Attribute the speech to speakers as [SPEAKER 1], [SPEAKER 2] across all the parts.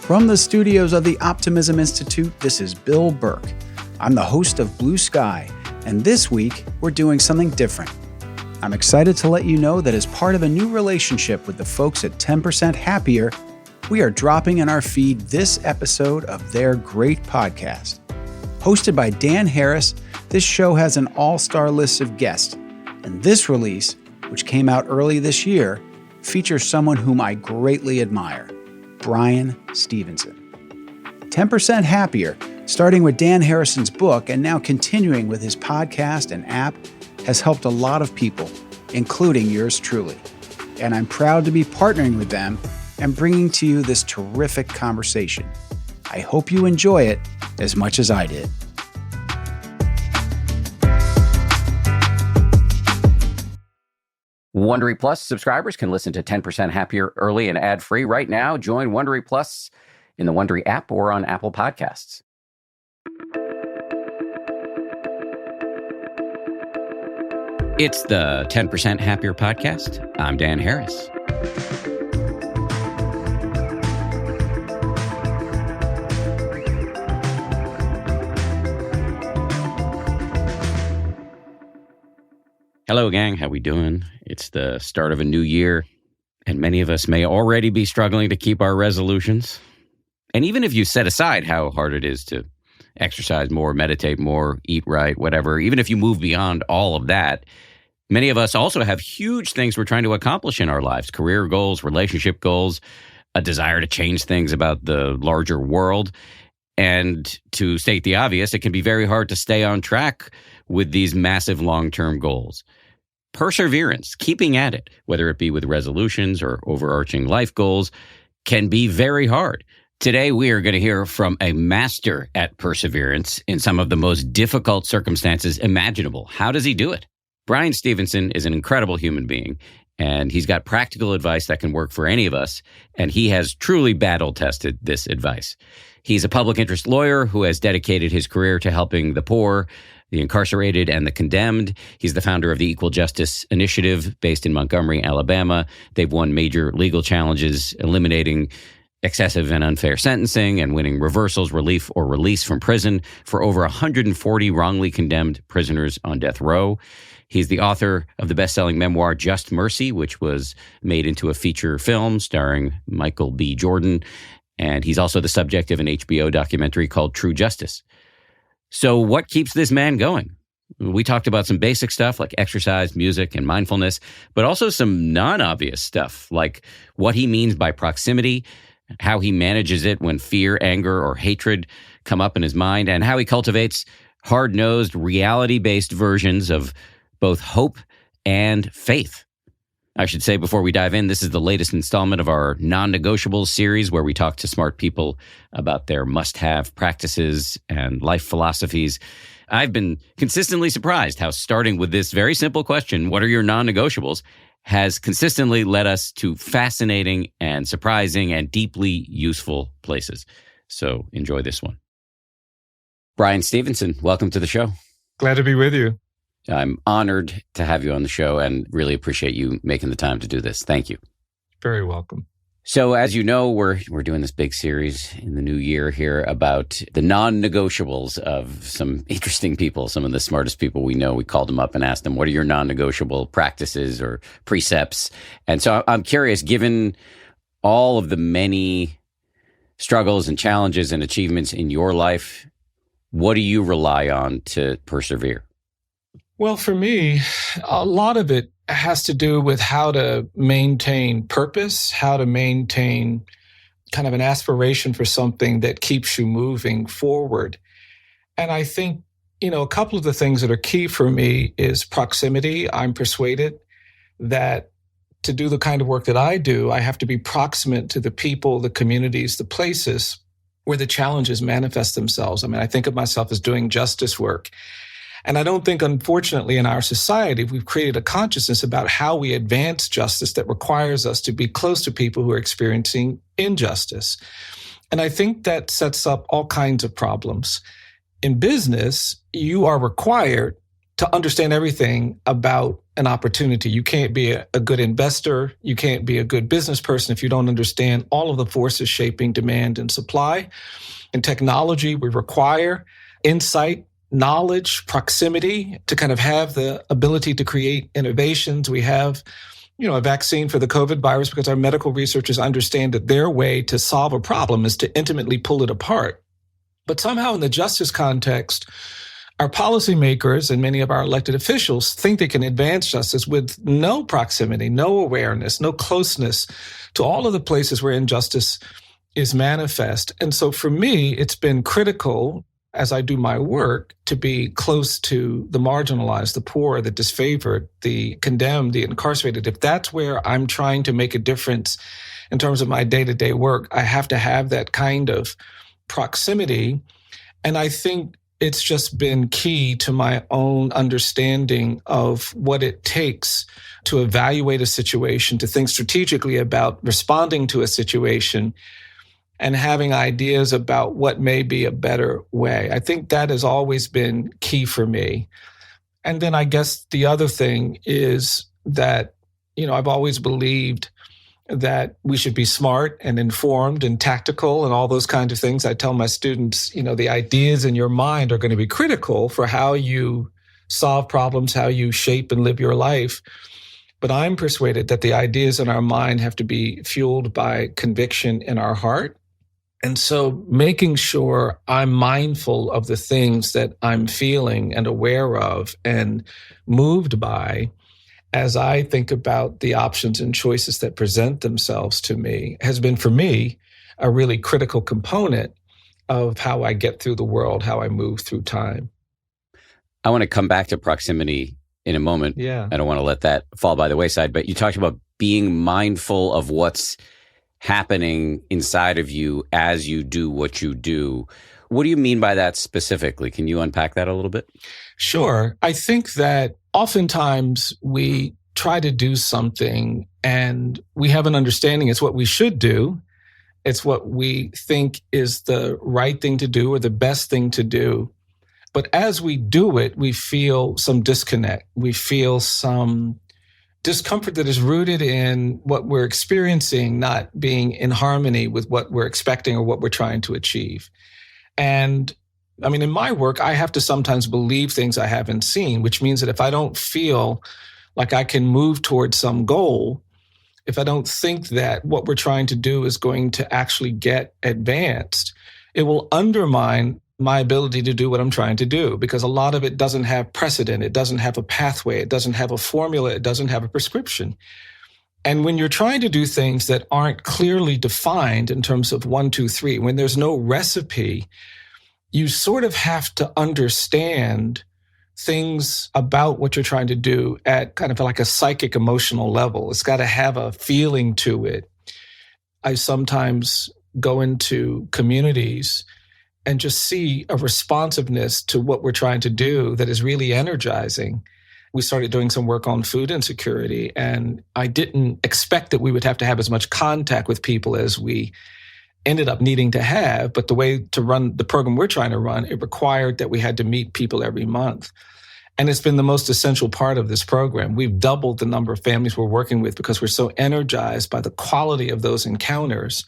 [SPEAKER 1] From the studios of the Optimism Institute, this is Bill Burke. I'm the host of Blue Sky, and this week we're doing something different. I'm excited to let you know that as part of a new relationship with the folks at 10% Happier, we are dropping in our feed this episode of their great podcast. Hosted by Dan Harris, this show has an all-star list of guests, and this release, which came out early this year, features someone whom I greatly admire, Bryan Stevenson. 10% Happier, starting with Dan Harrison's book and now continuing with his podcast and app, has helped a lot of people, including yours truly. And I'm proud to be partnering with them and bringing to you this terrific conversation. I hope you enjoy it as much as I did.
[SPEAKER 2] Wondery Plus subscribers can listen to 10% Happier early and ad-free right now. Join Wondery Plus in the Wondery app or on Apple Podcasts. It's the 10% Happier podcast. I'm Dan Harris. Hello, gang. How we doing? It's the start of a new year, and many of us may already be struggling to keep our resolutions. And even if you set aside how hard it is to exercise more, meditate more, eat right, whatever, even if you move beyond all of that, many of us also have huge things we're trying to accomplish in our lives, career goals, relationship goals, a desire to change things about the larger world. And to state the obvious, it can be very hard to stay on track with these massive long-term goals. Perseverance, keeping at it, whether it be with resolutions or overarching life goals, can be very hard. Today, we are going to hear from a master at perseverance in some of the most difficult circumstances imaginable. How does he do it? Bryan Stevenson is an incredible human being, and he's got practical advice that can work for any of us, and he has truly battle-tested this advice. He's a public interest lawyer who has dedicated his career to helping the poor, the incarcerated, and the condemned. He's the founder of the Equal Justice Initiative based in Montgomery, Alabama. They've won major legal challenges, eliminating excessive and unfair sentencing and winning reversals, relief, or release from prison for over 140 wrongly condemned prisoners on death row. He's the author of the bestselling memoir, Just Mercy, which was made into a feature film starring Michael B. Jordan. And he's also the subject of an HBO documentary called True Justice. So what keeps this man going? We talked about some basic stuff like exercise, music, and mindfulness, but also some non-obvious stuff like what he means by proximity, how he manages it when fear, anger, or hatred come up in his mind, and how he cultivates hard-nosed, reality-based versions of both hope and faith. I should say before we dive in, this is the latest installment of our non-negotiables series where we talk to smart people about their must-have practices and life philosophies. I've been consistently surprised how starting with this very simple question, what are your non-negotiables, has consistently led us to fascinating and surprising and deeply useful places. So enjoy this one. Bryan Stevenson, welcome to the show.
[SPEAKER 3] Glad to be with you.
[SPEAKER 2] I'm honored to have you on the show and really appreciate you making the time to do this. Thank you.
[SPEAKER 3] Very welcome.
[SPEAKER 2] So as you know, we're doing this big series in the new year here about the non-negotiables of some interesting people, some of the smartest people we know. We called them up and asked them, what are your non-negotiable practices or precepts? And so I'm curious, given all of the many struggles and challenges and achievements in your life, what do you rely on to persevere?
[SPEAKER 3] Well, for me, a lot of it has to do with how to maintain purpose, how to maintain kind of an aspiration for something that keeps you moving forward. And I think, a couple of the things that are key for me is proximity. I'm persuaded that to do the kind of work that I do, I have to be proximate to the people, the communities, the places where the challenges manifest themselves. I mean, I think of myself as doing justice work. And I don't think, unfortunately, in our society, we've created a consciousness about how we advance justice that requires us to be close to people who are experiencing injustice. And I think that sets up all kinds of problems. In business, you are required to understand everything about an opportunity. You can't be a good investor. You can't be a good business person if you don't understand all of the forces shaping demand and supply. In technology, we require insight, knowledge, proximity to kind of have the ability to create innovations. We have, a vaccine for the COVID virus because our medical researchers understand that their way to solve a problem is to intimately pull it apart. But somehow in the justice context, our policymakers and many of our elected officials think they can advance justice with no proximity, no awareness, no closeness to all of the places where injustice is manifest. And so for me, it's been critical as I do my work to be close to the marginalized, the poor, the disfavored, the condemned, the incarcerated. If that's where I'm trying to make a difference in terms of my day-to-day work, I have to have that kind of proximity. And I think it's just been key to my own understanding of what it takes to evaluate a situation, to think strategically about responding to a situation, and having ideas about what may be a better way. I think that has always been key for me. And then I guess the other thing is that, I've always believed that we should be smart and informed and tactical and all those kinds of things. I tell my students, the ideas in your mind are going to be critical for how you solve problems, how you shape and live your life. But I'm persuaded that the ideas in our mind have to be fueled by conviction in our heart. And so making sure I'm mindful of the things that I'm feeling and aware of and moved by as I think about the options and choices that present themselves to me has been, for me, a really critical component of how I get through the world, how I move through time.
[SPEAKER 2] I want to come back to proximity in a moment.
[SPEAKER 3] Yeah.
[SPEAKER 2] I don't want to let that fall by the wayside, but you talked about being mindful of what's happening inside of you as you do what you do. What do you mean by that specifically? Can you unpack that a little bit?
[SPEAKER 3] Sure. I think that oftentimes we try to do something and we have an understanding it's what we should do. It's what we think is the right thing to do or the best thing to do. But as we do it, we feel some disconnect. We feel some discomfort that is rooted in what we're experiencing not being in harmony with what we're expecting or what we're trying to achieve. And in my work, I have to sometimes believe things I haven't seen, which means that if I don't feel like I can move towards some goal, if I don't think that what we're trying to do is going to actually get advanced, it will undermine my ability to do what I'm trying to do, because a lot of it doesn't have precedent. It doesn't have a pathway. It doesn't have a formula. It doesn't have a prescription. And when you're trying to do things that aren't clearly defined in terms of 1, 2, 3, when there's no recipe, you sort of have to understand things about what you're trying to do at kind of like a psychic emotional level. It's got to have a feeling to it. I sometimes go into communities and just see a responsiveness to what we're trying to do that is really energizing. We started doing some work on food insecurity, and I didn't expect that we would have to have as much contact with people as we ended up needing to have. But the way to run the program we're trying to run, it required that we had to meet people every month. And it's been the most essential part of this program. We've doubled the number of families we're working with because we're so energized by the quality of those encounters.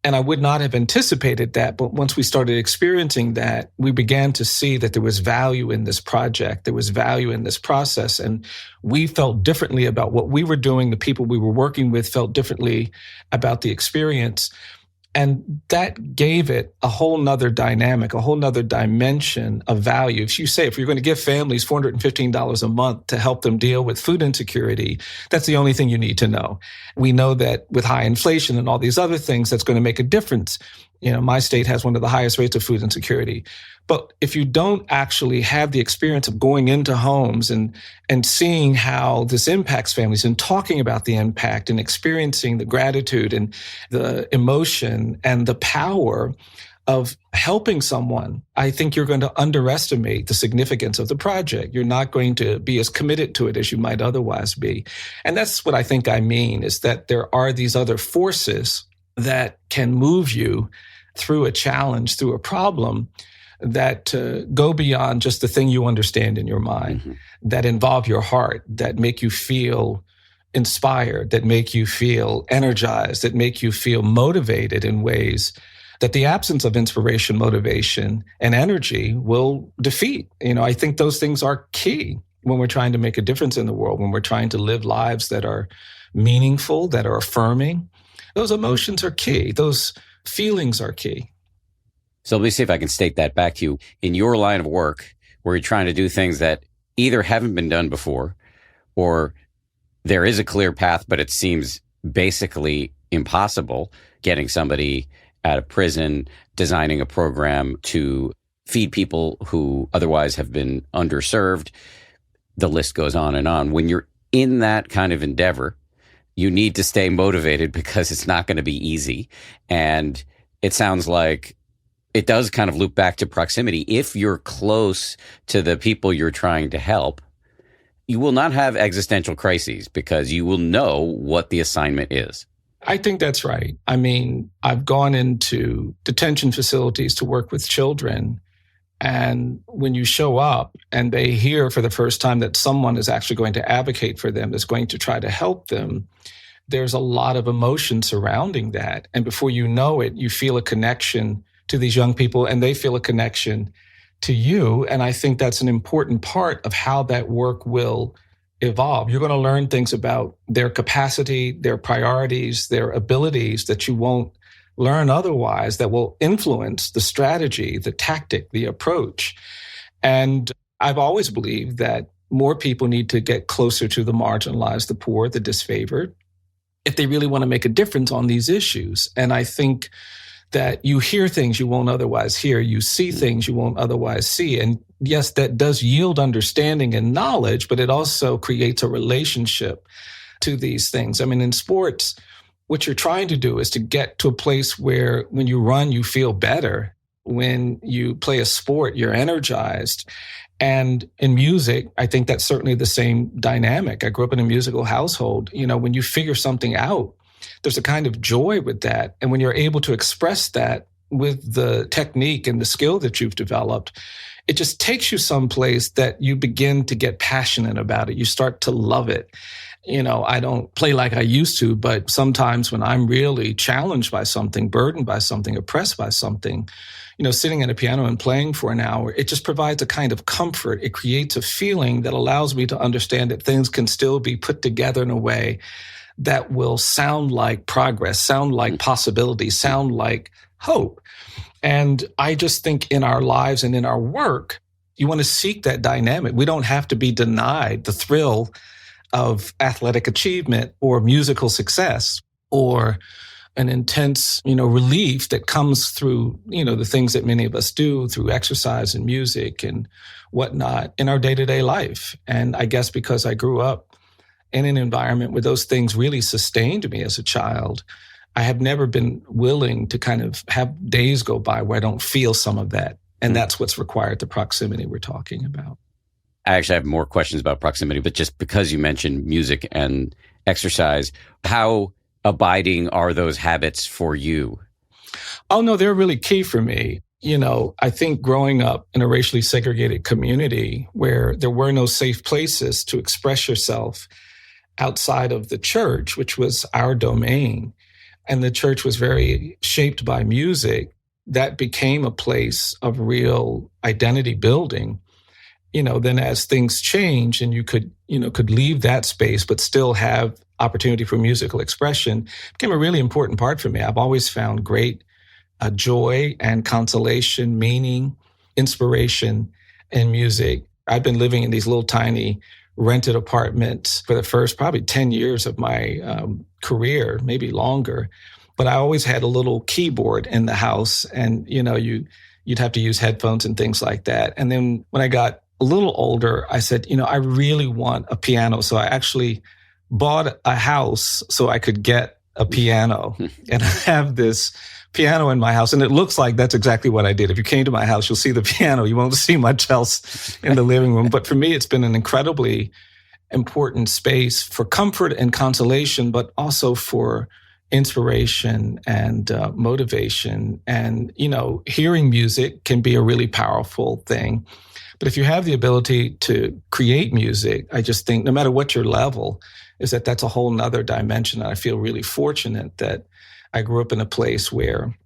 [SPEAKER 3] And I would not have anticipated that, but once we started experiencing that, we began to see that there was value in this project, there was value in this process, and we felt differently about what we were doing. The people we were working with felt differently about the experience. And that gave it a whole nother dynamic, a whole nother dimension of value. If you're going to give families $415 a month to help them deal with food insecurity, that's the only thing you need to know. We know that with high inflation and all these other things, that's going to make a difference. My state has one of the highest rates of food insecurity. But if you don't actually have the experience of going into homes and seeing how this impacts families and talking about the impact and experiencing the gratitude and the emotion and the power of helping someone, I think you're going to underestimate the significance of the project. You're not going to be as committed to it as you might otherwise be. And that's what I think I mean, is that there are these other forces that can move you through a challenge, through a problem, that go beyond just the thing you understand in your mind, that involve your heart, that make you feel inspired, that make you feel energized, that make you feel motivated in ways that the absence of inspiration, motivation, and energy will defeat. I think those things are key when we're trying to make a difference in the world, when we're trying to live lives that are meaningful, that are affirming. Those emotions are key. Those feelings are key.
[SPEAKER 2] So let me see if I can state that back to you. In your line of work, where you're trying to do things that either haven't been done before, or there is a clear path, but it seems basically impossible, getting somebody out of prison, designing a program to feed people who otherwise have been underserved. The list goes on and on. When you're in that kind of endeavor, you need to stay motivated because it's not going to be easy. And it sounds like it does kind of loop back to proximity. If you're close to the people you're trying to help, you will not have existential crises because you will know what the assignment is.
[SPEAKER 3] I think that's right. I mean, I've gone into detention facilities to work with children. And when you show up and they hear for the first time that someone is actually going to advocate for them, is going to try to help them, there's a lot of emotion surrounding that. And before you know it, you feel a connection to these young people and they feel a connection to you. And I think that's an important part of how that work will evolve. You're going to learn things about their capacity, their priorities, their abilities that you won't learn otherwise, that will influence the strategy, the tactic, the approach. And I've always believed that more people need to get closer to the marginalized, the poor, the disfavored, if they really want to make a difference on these issues. And I think that you hear things you won't otherwise hear, you see things you won't otherwise see. And yes, that does yield understanding and knowledge, but it also creates a relationship to these things. I mean, in sports, what you're trying to do is to get to a place where when you run, you feel better. When you play a sport, you're energized. And in music, I think that's certainly the same dynamic. I grew up in a musical household. When you figure something out, there's a kind of joy with that. And when you're able to express that with the technique and the skill that you've developed, it just takes you someplace that you begin to get passionate about it. You start to love it. I don't play like I used to, but sometimes when I'm really challenged by something, burdened by something, oppressed by something, sitting at a piano and playing for an hour, it just provides a kind of comfort. It creates a feeling that allows me to understand that things can still be put together in a way that will sound like progress, sound like possibility, sound like hope. And I just think in our lives and in our work, you want to seek that dynamic. We don't have to be denied the thrill of athletic achievement or musical success or an intense, relief that comes through, the things that many of us do through exercise and music and whatnot in our day-to-day life. And I guess because I grew up in an environment where those things really sustained me as a child, I have never been willing to kind of have days go by where I don't feel some of that. And that's what's required, the proximity we're talking about.
[SPEAKER 2] I actually have more questions about proximity, but just because you mentioned music and exercise, how abiding are those habits for you?
[SPEAKER 3] Oh, no, they're really key for me. I think growing up in a racially segregated community where there were no safe places to express yourself outside of the church, which was our domain, and the church was very shaped by music, that became a place of real identity building. Then as things change and you could leave that space, but still have opportunity for musical expression, became a really important part for me. I've always found great joy and consolation, meaning, inspiration in music. I've been living in these little tiny rented apartments for the first probably 10 years of my career, maybe longer. But I always had a little keyboard in the house and, you'd have to use headphones and things like that. And then when I got a little older, I said, I really want a piano. So I actually bought a house so I could get a piano. And I have this piano in my house. And it looks like that's exactly what I did. If you came to my house, you'll see the piano. You won't see much else in the living room. But for me, it's been an incredibly important space for comfort and consolation, but also for inspiration and motivation. And, hearing music can be a really powerful thing. But if you have the ability to create music, I just think no matter what your level, is that's a whole nother dimension. And I feel really fortunate that I grew up in a place where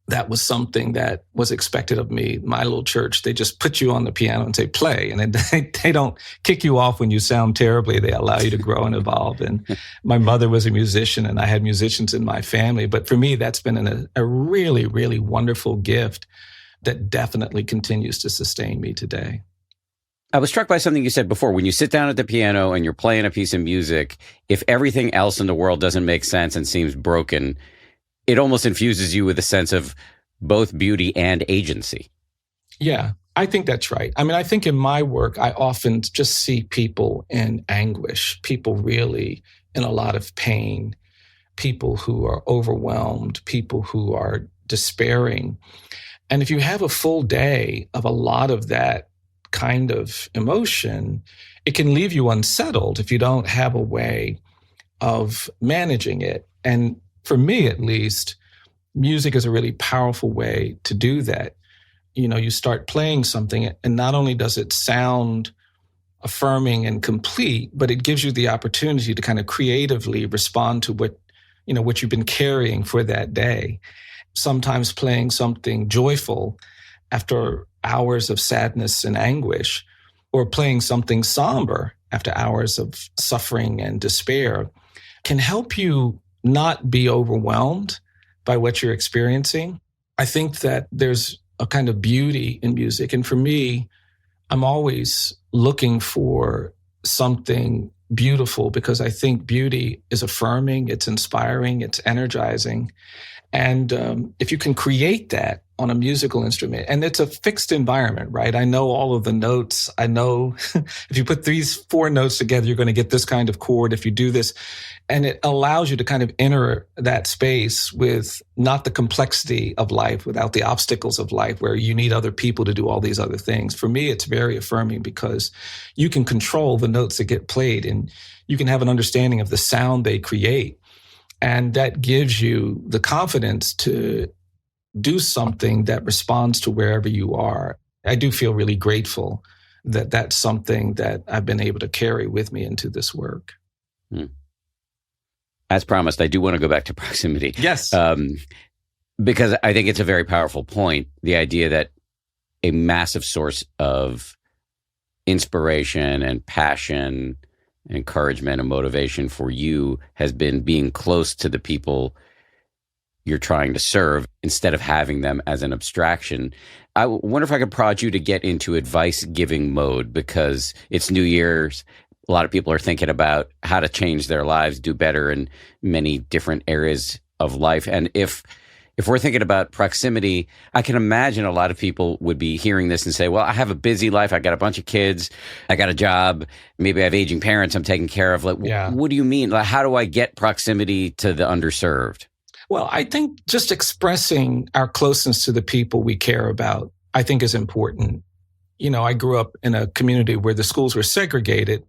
[SPEAKER 3] that was something that was expected of me. My little church, they just put you on the piano and say, play. And they don't kick you off when you sound terribly. They allow you to grow and evolve. And my mother was a musician and I had musicians in my family. But for me, that's been a really, really wonderful gift that definitely continues to sustain me today.
[SPEAKER 2] I was struck by something you said before. When you sit down at the piano and you're playing a piece of music, if everything else in the world doesn't make sense and seems broken, it almost infuses you with a sense of both beauty and agency.
[SPEAKER 3] Yeah, I think that's right. I mean, I think in my work, I often just see people in anguish, people really in a lot of pain, people who are overwhelmed, people who are despairing. And if you have a full day of a lot of that kind of emotion, it can leave you unsettled if you don't have a way of managing it. And for me, at least, music is a really powerful way to do that. You start playing something and not only does it sound affirming and complete, but it gives you the opportunity to kind of creatively respond to what you've been carrying for that day. Sometimes playing something joyful after hours of sadness and anguish, or playing something somber after hours of suffering and despair can help you not be overwhelmed by what you're experiencing. I think that there's a kind of beauty in music. And for me, I'm always looking for something beautiful because I think beauty is affirming, it's inspiring, it's energizing. And if you can create that on a musical instrument, and it's a fixed environment, right? I know all of the notes. I know if you put these 4 notes together, you're going to get this kind of chord. If you do this, and it allows you to kind of enter that space with not the complexity of life, without the obstacles of life where you need other people to do all these other things. For me, it's very affirming because you can control the notes that get played and you can have an understanding of the sound they create. And that gives you the confidence to do something that responds to wherever you are. I do feel really grateful that that's something that I've been able to carry with me into this work.
[SPEAKER 2] As promised, I do want to go back to proximity.
[SPEAKER 3] Yes.
[SPEAKER 2] Because I think it's a very powerful point. The idea that a massive source of inspiration and passion, encouragement and motivation for you has been being close to the people you're trying to serve instead of having them as an abstraction. I wonder if I could prod you to get into advice-giving mode because it's New Year's. A lot of people are thinking about how to change their lives, do better in many different areas of life. And if we're thinking about proximity, I can imagine a lot of people would be hearing this and say, well, I have a busy life. I got a bunch of kids. I got a job. Maybe I have aging parents I'm taking care of. Like, What do you mean? Like, how do I get proximity to the underserved?
[SPEAKER 3] Well, I think just expressing our closeness to the people we care about, I think is important. I grew up in a community where the schools were segregated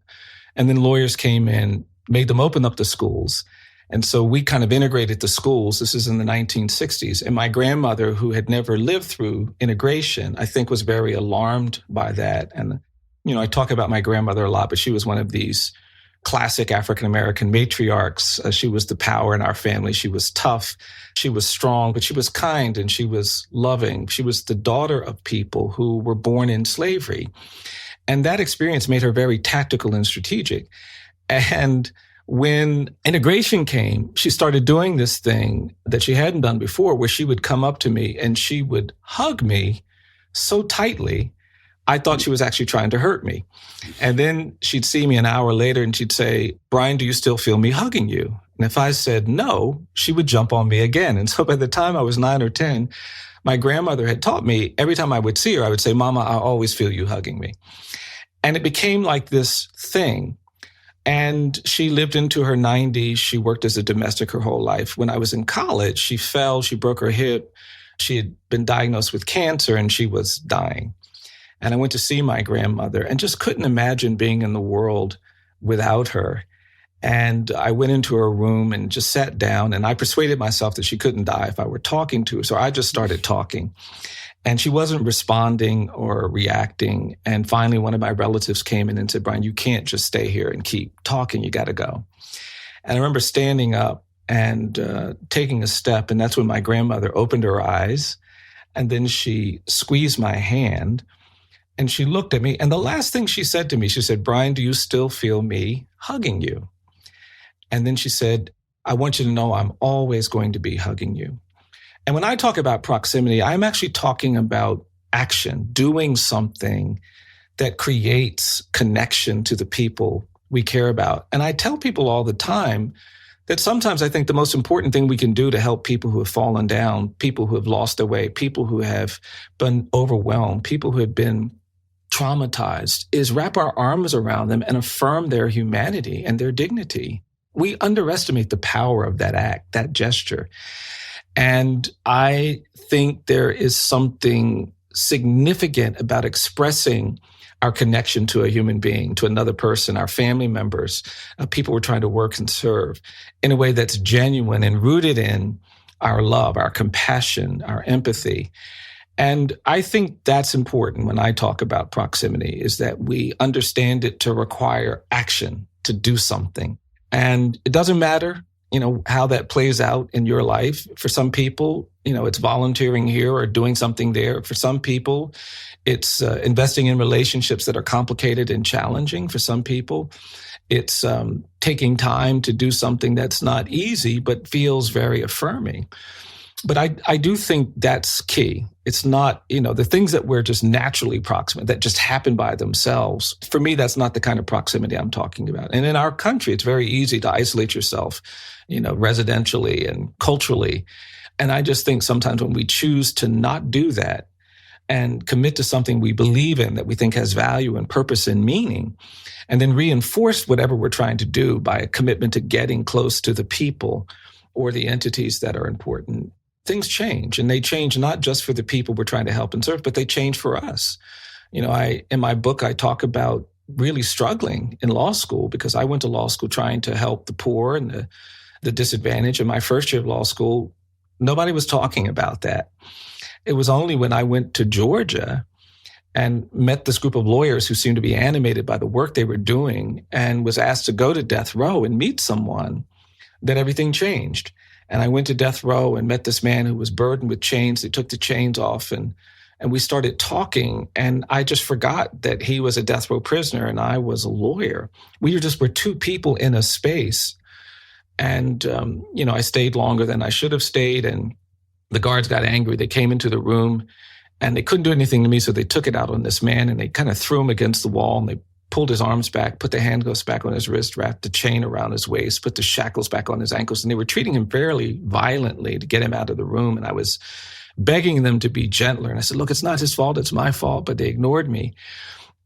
[SPEAKER 3] and then lawyers came in, made them open up the schools. And so we kind of integrated the schools. This is in the 1960s. And my grandmother, who had never lived through integration, I think was very alarmed by that. And, I talk about my grandmother a lot, but she was one of these classic African-American matriarchs. She was the power in our family. She was tough. She was strong, but she was kind and she was loving. She was the daughter of people who were born in slavery. And that experience made her very tactical and strategic. And when integration came, she started doing this thing that she hadn't done before, where she would come up to me and she would hug me so tightly, I thought she was actually trying to hurt me. And then she'd see me an hour later and she'd say, Bryan, do you still feel me hugging you? And if I said no, she would jump on me again. And so by the time I was 9 or 10, my grandmother had taught me every time I would see her, I would say, Mama, I always feel you hugging me. And it became like this thing. And she lived into her 90s. She worked as a domestic her whole life. When I was in college, she fell, she broke her hip. She had been diagnosed with cancer and she was dying. And I went to see my grandmother and just couldn't imagine being in the world without her. And I went into her room and just sat down, and I persuaded myself that she couldn't die if I were talking to her. So I just started talking. And she wasn't responding or reacting. And finally, one of my relatives came in and said, Bryan, you can't just stay here and keep talking. You got to go. And I remember standing up and taking a step. And that's when my grandmother opened her eyes. And then she squeezed my hand and she looked at me. And the last thing she said to me, she said, Bryan, do you still feel me hugging you? And then she said, I want you to know I'm always going to be hugging you. And when I talk about proximity, I'm actually talking about action, doing something that creates connection to the people we care about. And I tell people all the time that sometimes I think the most important thing we can do to help people who have fallen down, people who have lost their way, people who have been overwhelmed, people who have been traumatized, is wrap our arms around them and affirm their humanity and their dignity. We underestimate the power of that act, that gesture. And I think there is something significant about expressing our connection to a human being, to another person, our family members, people we're trying to work and serve, in a way that's genuine and rooted in our love, our compassion, our empathy. And I think that's important when I talk about proximity, is that we understand it to require action, to do something. And it doesn't matter, how that plays out in your life. For some people, it's volunteering here or doing something there. For some people, it's investing in relationships that are complicated and challenging. For some people, it's taking time to do something that's not easy, but feels very affirming. But I do think that's key. It's not, the things that we're just naturally proximate, that just happen by themselves. For me, that's not the kind of proximity I'm talking about. And in our country, it's very easy to isolate yourself, residentially and culturally. And I just think sometimes when we choose to not do that and commit to something we believe in, that we think has value and purpose and meaning, and then reinforce whatever we're trying to do by a commitment to getting close to the people or the entities that are important, things change. And they change not just for the people we're trying to help and serve, but they change for us. In my book, I talk about really struggling in law school, because I went to law school trying to help the poor and the disadvantaged. In my first year of law school, nobody was talking about that. It was only when I went to Georgia and met this group of lawyers who seemed to be animated by the work they were doing and was asked to go to death row and meet someone that everything changed. And I went to death row and met this man who was burdened with chains. They took the chains off and we started talking. And I just forgot that he was a death row prisoner and I was a lawyer. We were two people in a space. And, I stayed longer than I should have stayed. And the guards got angry. They came into the room and they couldn't do anything to me. So they took it out on this man and they kind of threw him against the wall and they pulled his arms back, put the handcuffs back on his wrist, wrapped the chain around his waist, put the shackles back on his ankles. And they were treating him fairly violently to get him out of the room. And I was begging them to be gentler. And I said, look, it's not his fault. It's my fault. But they ignored me.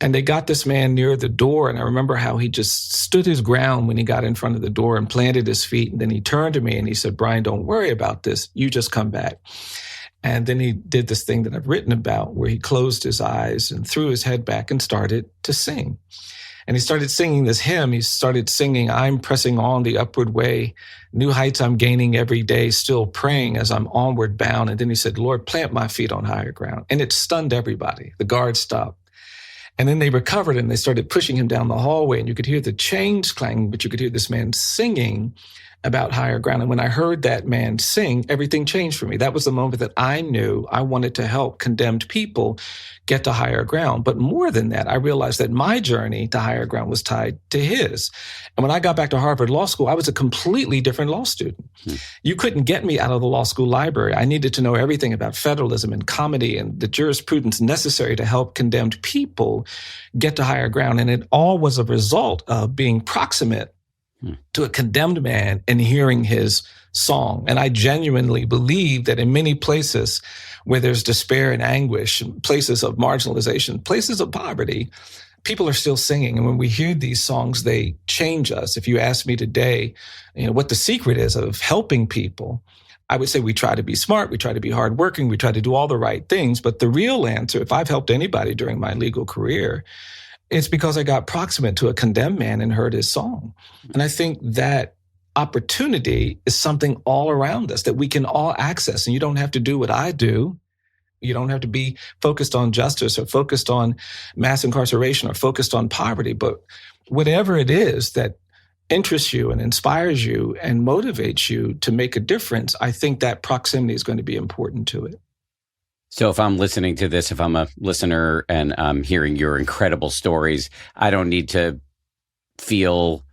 [SPEAKER 3] And they got this man near the door. And I remember how he just stood his ground when he got in front of the door and planted his feet. And then he turned to me and he said, Bryan, don't worry about this. You just come back. And then he did this thing that I've written about where he closed his eyes and threw his head back and started to sing. And he started singing this hymn. He started singing, I'm pressing on the upward way, new heights I'm gaining every day, still praying as I'm onward bound. And then he said, Lord, plant my feet on higher ground. And it stunned everybody. The guards stopped. And then they recovered and they started pushing him down the hallway. And you could hear the chains clanging, but you could hear this man singing about higher ground. And when I heard that man sing, everything changed for me. That was the moment that I knew I wanted to help condemned people get to higher ground. But more than that, I realized that my journey to higher ground was tied to his. And when I got back to Harvard Law School, I was a completely different law student. You couldn't get me out of the law school library. I needed to know everything about federalism and comedy and the jurisprudence necessary to help condemned people get to higher ground. And it all was a result of being proximate to a condemned man and hearing his song. And I genuinely believe that in many places where there's despair and anguish, places of marginalization, places of poverty, people are still singing. And when we hear these songs, they change us. If you ask me today, what the secret is of helping people, I would say we try to be smart, we try to be hardworking, we try to do all the right things. But the real answer, if I've helped anybody during my legal career, It's because I got proximate to a condemned man and heard his song. And I think that opportunity is something all around us that we can all access. And you don't have to do what I do. You don't have to be focused on justice or focused on mass incarceration or focused on poverty. But whatever it is that interests you and inspires you and motivates you to make a difference, I think that proximity is going to be important to it.
[SPEAKER 2] So if I'm listening to this, if I'm a listener and I'm hearing your incredible stories, I don't need to feel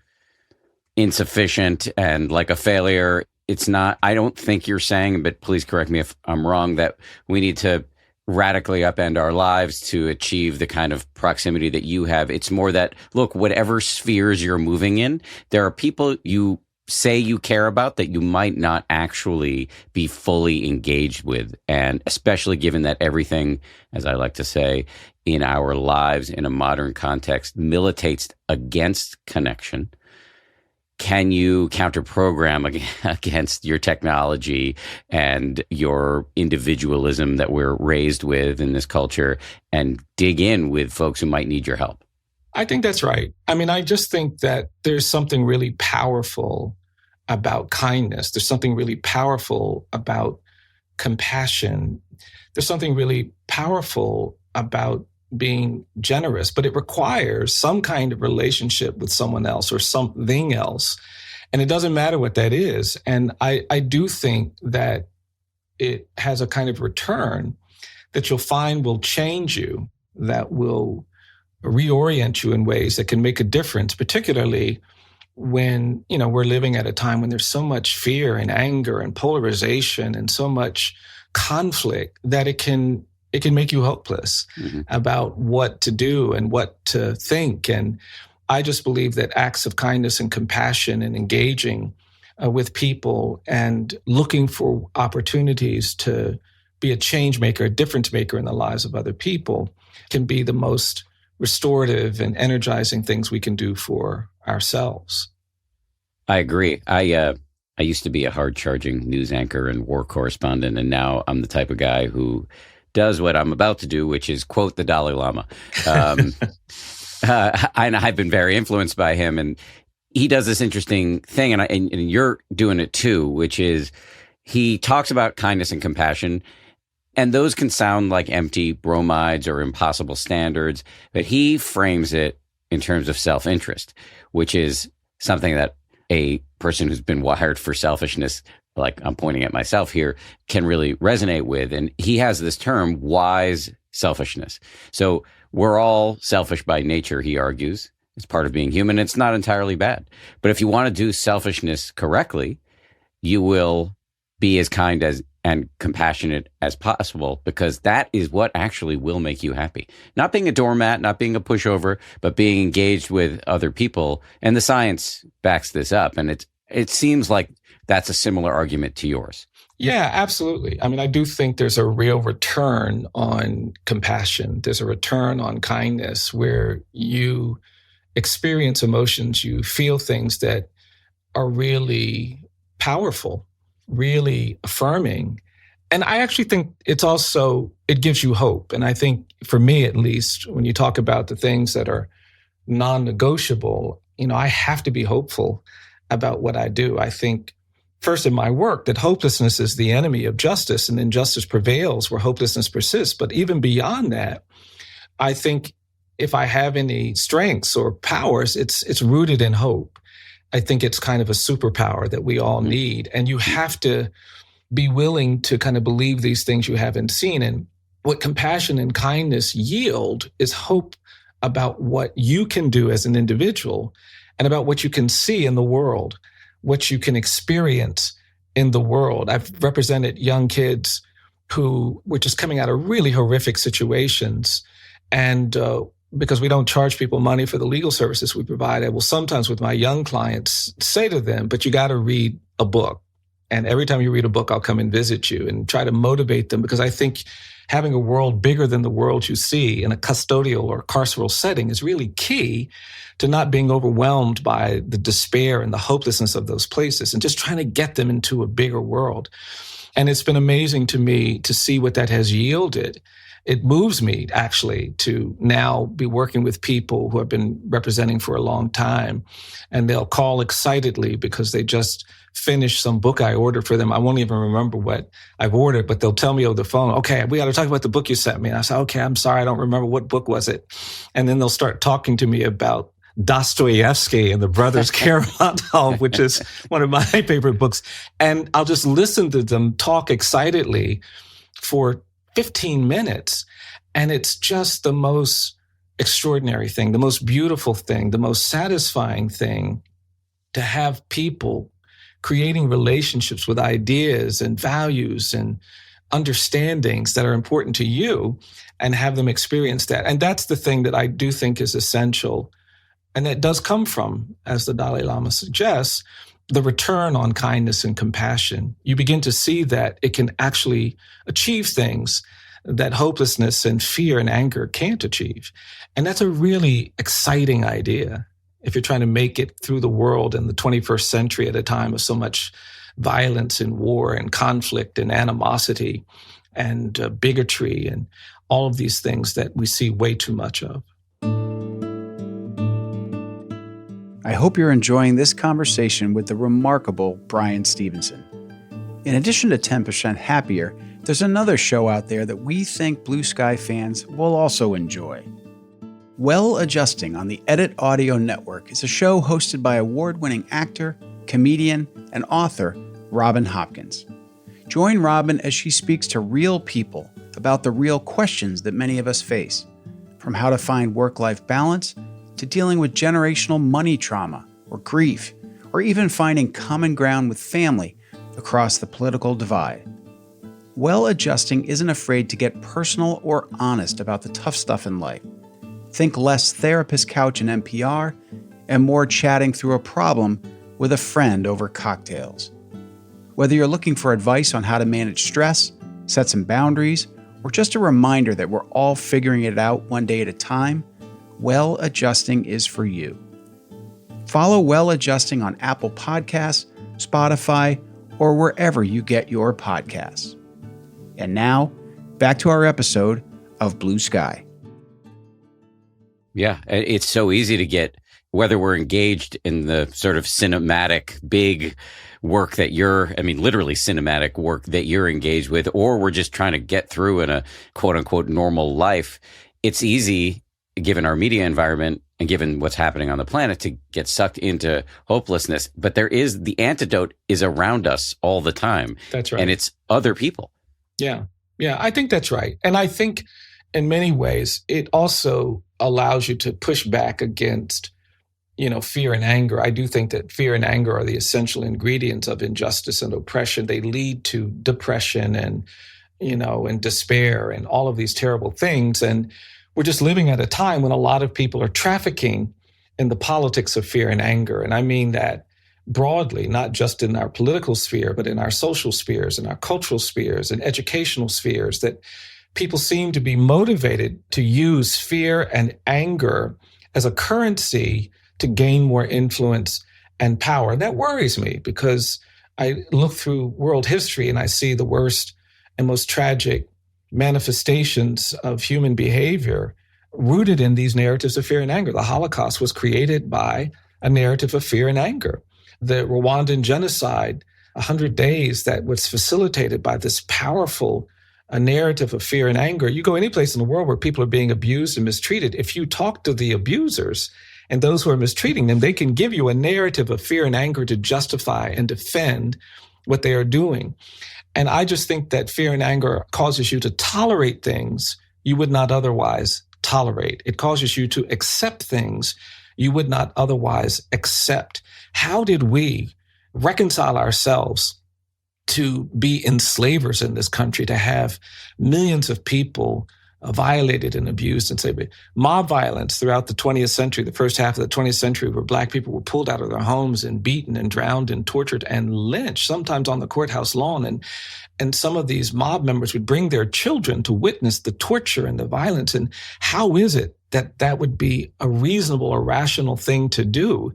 [SPEAKER 2] insufficient and like a failure. It's not, I don't think you're saying, but please correct me if I'm wrong, that we need to radically upend our lives to achieve the kind of proximity that you have. It's more that, look, whatever spheres you're moving in, there are people you say you care about that you might not actually be fully engaged with. And especially given that everything, as I like to say, in our lives in a modern context militates against connection. Can you counter-program against your technology and your individualism that we're raised with in this culture and dig in with folks who might need your help?
[SPEAKER 3] I think that's right. I mean, I just think that there's something really powerful about kindness. There's something really powerful about compassion. There's something really powerful about being generous, but it requires some kind of relationship with someone else or something else. And it doesn't matter what that is. And I do think that it has a kind of return that you'll find will change you, that will reorient you in ways that can make a difference, particularly when, we're living at a time when there's so much fear and anger and polarization and so much conflict that it can make you hopeless about what to do and what to think. And I just believe that acts of kindness and compassion and engaging with people and looking for opportunities to be a change maker, a difference maker in the lives of other people can be the most restorative and energizing things we can do for ourselves.
[SPEAKER 2] I agree. I used to be a hard-charging news anchor and war correspondent, and now I'm the type of guy who does what I'm about to do, which is quote the Dalai Lama. And I've been very influenced by him, and he does this interesting thing, and you're doing it too, which is he talks about kindness and compassion, and those can sound like empty bromides or impossible standards, but he frames it in terms of self-interest, which is something that a person who's been wired for selfishness, like I'm pointing at myself here, can really resonate with. And he has this term, wise selfishness. So we're all selfish by nature, he argues. It's part of being human. It's not entirely bad. But if you want to do selfishness correctly, you will be as kind as and compassionate as possible, because that is what actually will make you happy. Not being a doormat, not being a pushover, but being engaged with other people. And the science backs this up. And it seems like that's a similar argument to yours.
[SPEAKER 3] Yeah, absolutely. I mean, I do think there's a real return on compassion. There's a return on kindness where you experience emotions, you feel things that are really powerful, really affirming. And I actually think it gives you hope. And I think for me, at least, when you talk about the things that are non-negotiable, I have to be hopeful about what I do. I think first in my work that hopelessness is the enemy of justice, and injustice prevails where hopelessness persists. But even beyond that, I think if I have any strengths or powers, it's rooted in hope. I think it's kind of a superpower that we all need. And you have to be willing to kind of believe these things you haven't seen. And what compassion and kindness yield is hope about what you can do as an individual and about what you can see in the world, what you can experience in the world. I've represented young kids who were just coming out of really horrific situations. And because we don't charge people money for the legal services we provide, I will sometimes with my young clients say to them, but you got to read a book. And every time you read a book, I'll come and visit you and try to motivate them, because I think having a world bigger than the world you see in a custodial or carceral setting is really key to not being overwhelmed by the despair and the hopelessness of those places, and just trying to get them into a bigger world. And it's been amazing to me to see what that has yielded. it moves me actually to now be working with people who have been representing for a long time, and they'll call excitedly because they just finished some book I ordered for them. I won't even remember what I've ordered, but they'll tell me over the phone, okay, we got to talk about the book you sent me. And I say, okay, I'm sorry, I don't remember what book was it. And then they'll start talking to me about Dostoevsky and the Brothers Karamazov, which is one of my favorite books. And I'll just listen to them talk excitedly for 15 minutes. And it's just the most extraordinary thing, the most beautiful thing, the most satisfying thing to have people creating relationships with ideas and values and understandings that are important to you and have them experience that. And that's the thing that I do think is essential. And that does come from, as the Dalai Lama suggests, the return on kindness and compassion. You begin to see that it can actually achieve things that hopelessness and fear and anger can't achieve. And that's a really exciting idea if you're trying to make it through the world in the 21st century at a time of so much violence and war and conflict and animosity and bigotry and all of these things that we see way too much of.
[SPEAKER 1] I hope you're enjoying this conversation with the remarkable Bryan Stevenson. In addition to 10% Happier, there's another show out there that we think Blue Sky fans will also enjoy. Well Adjusting on the Edit Audio Network is a show hosted by award-winning actor, comedian, and author Robin Hopkins. Join Robin as she speaks to real people about the real questions that many of us face, from how to find work-life balance to dealing with generational money trauma or grief, or even finding common ground with family across the political divide. Well Adjusting isn't afraid to get personal or honest about the tough stuff in life. Think less therapist couch and NPR, and more chatting through a problem with a friend over cocktails. Whether you're looking for advice on how to manage stress, set some boundaries, or just a reminder that we're all figuring it out one day at a time, Well Adjusting is for you. Follow Well Adjusting on Apple Podcasts, Spotify, or wherever you get your podcasts. And now, back to our episode of Blue Sky.
[SPEAKER 2] Yeah, it's so easy to get, whether we're engaged in the sort of cinematic, big work that literally cinematic work that you're engaged with, or we're just trying to get through in a quote unquote normal life. It's easy, given our media environment and given what's happening on the planet, to get sucked into hopelessness. But the antidote is around us all the time.
[SPEAKER 3] That's right.
[SPEAKER 2] And it's other people.
[SPEAKER 3] Yeah, I think that's right. And I think in many ways, it also allows you to push back against, fear and anger. I do think that fear and anger are the essential ingredients of injustice and oppression. They lead to depression and despair and all of these terrible things. And we're just living at a time when a lot of people are trafficking in the politics of fear and anger. And I mean that broadly, not just in our political sphere, but in our social spheres, in our cultural spheres, and educational spheres, that people seem to be motivated to use fear and anger as a currency to gain more influence and power. And that worries me because I look through world history and I see the worst and most tragic manifestations of human behavior rooted in these narratives of fear and anger. The Holocaust was created by a narrative of fear and anger. The Rwandan genocide, 100 days, that was facilitated by this powerful narrative of fear and anger. You go any place in the world where people are being abused and mistreated, if you talk to the abusers and those who are mistreating them, they can give you a narrative of fear and anger to justify and defend what they are doing. And I just think that fear and anger causes you to tolerate things you would not otherwise tolerate. It causes you to accept things you would not otherwise accept. How did we reconcile ourselves to be enslavers in this country, to have millions of people violated and abused and slavery? Mob violence throughout the 20th century, the first half of the 20th century, where Black people were pulled out of their homes and beaten and drowned and tortured and lynched, sometimes on the courthouse lawn. And some of these mob members would bring their children to witness the torture and the violence. And how is it that that would be a reasonable or rational thing to do?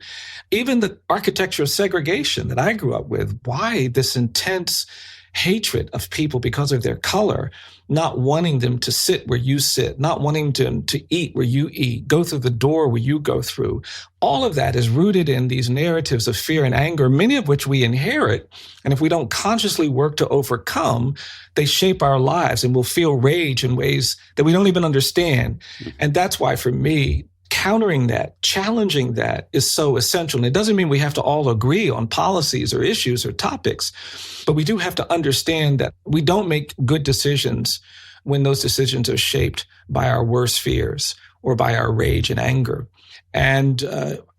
[SPEAKER 3] Even the architecture of segregation that I grew up with, why this intense hatred of people because of their color, not wanting them to sit where you sit, not wanting them to eat where you eat, go through the door where you go through. All of that is rooted in these narratives of fear and anger, many of which we inherit. And if we don't consciously work to overcome, they shape our lives and we'll feel rage in ways that we don't even understand. And that's why, for me, countering that, challenging that is so essential. And it doesn't mean we have to all agree on policies or issues or topics, but we do have to understand that we don't make good decisions when those decisions are shaped by our worst fears or by our rage and anger. And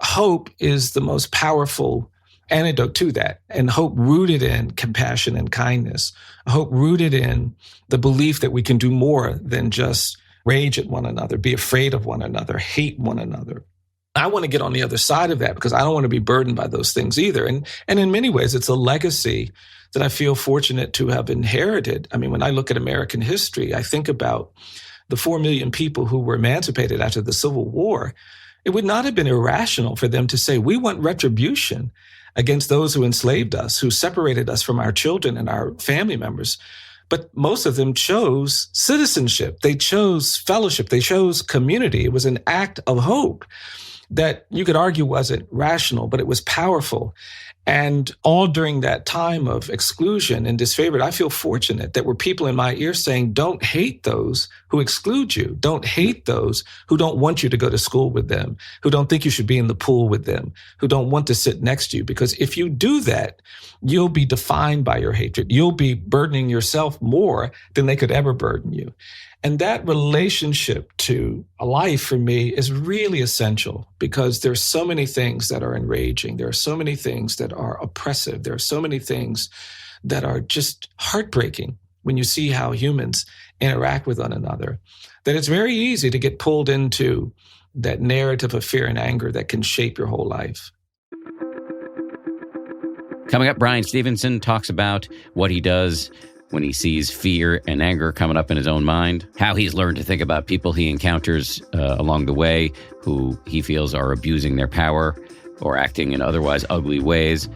[SPEAKER 3] hope is the most powerful antidote to that. And hope rooted in compassion and kindness, hope rooted in the belief that we can do more than just rage at one another, be afraid of one another, hate one another. I want to get on the other side of that because I don't want to be burdened by those things either. And in many ways, it's a legacy that I feel fortunate to have inherited. I mean, when I look at American history, I think about the 4 million people who were emancipated after the Civil War. It would not have been irrational for them to say, we want retribution against those who enslaved us, who separated us from our children and our family members. But most of them chose citizenship. They chose fellowship. They chose community. It was an act of hope that you could argue wasn't rational, but it was powerful. And all during that time of exclusion and disfavor, I feel fortunate that were people in my ear saying, don't hate those who exclude you. Don't hate those who don't want you to go to school with them, who don't think you should be in the pool with them, who don't want to sit next to you. Because if you do that, you'll be defined by your hatred. You'll be burdening yourself more than they could ever burden you. And that relationship to a life for me is really essential because there's so many things that are enraging. There are so many things that are oppressive. There are so many things that are just heartbreaking when you see how humans interact with one another, that it's very easy to get pulled into that narrative of fear and anger that can shape your whole life.
[SPEAKER 2] Coming up, Bryan Stevenson talks about what he does when he sees fear and anger coming up in his own mind, how he's learned to think about people he encounters along the way who he feels are abusing their power or acting in otherwise ugly ways,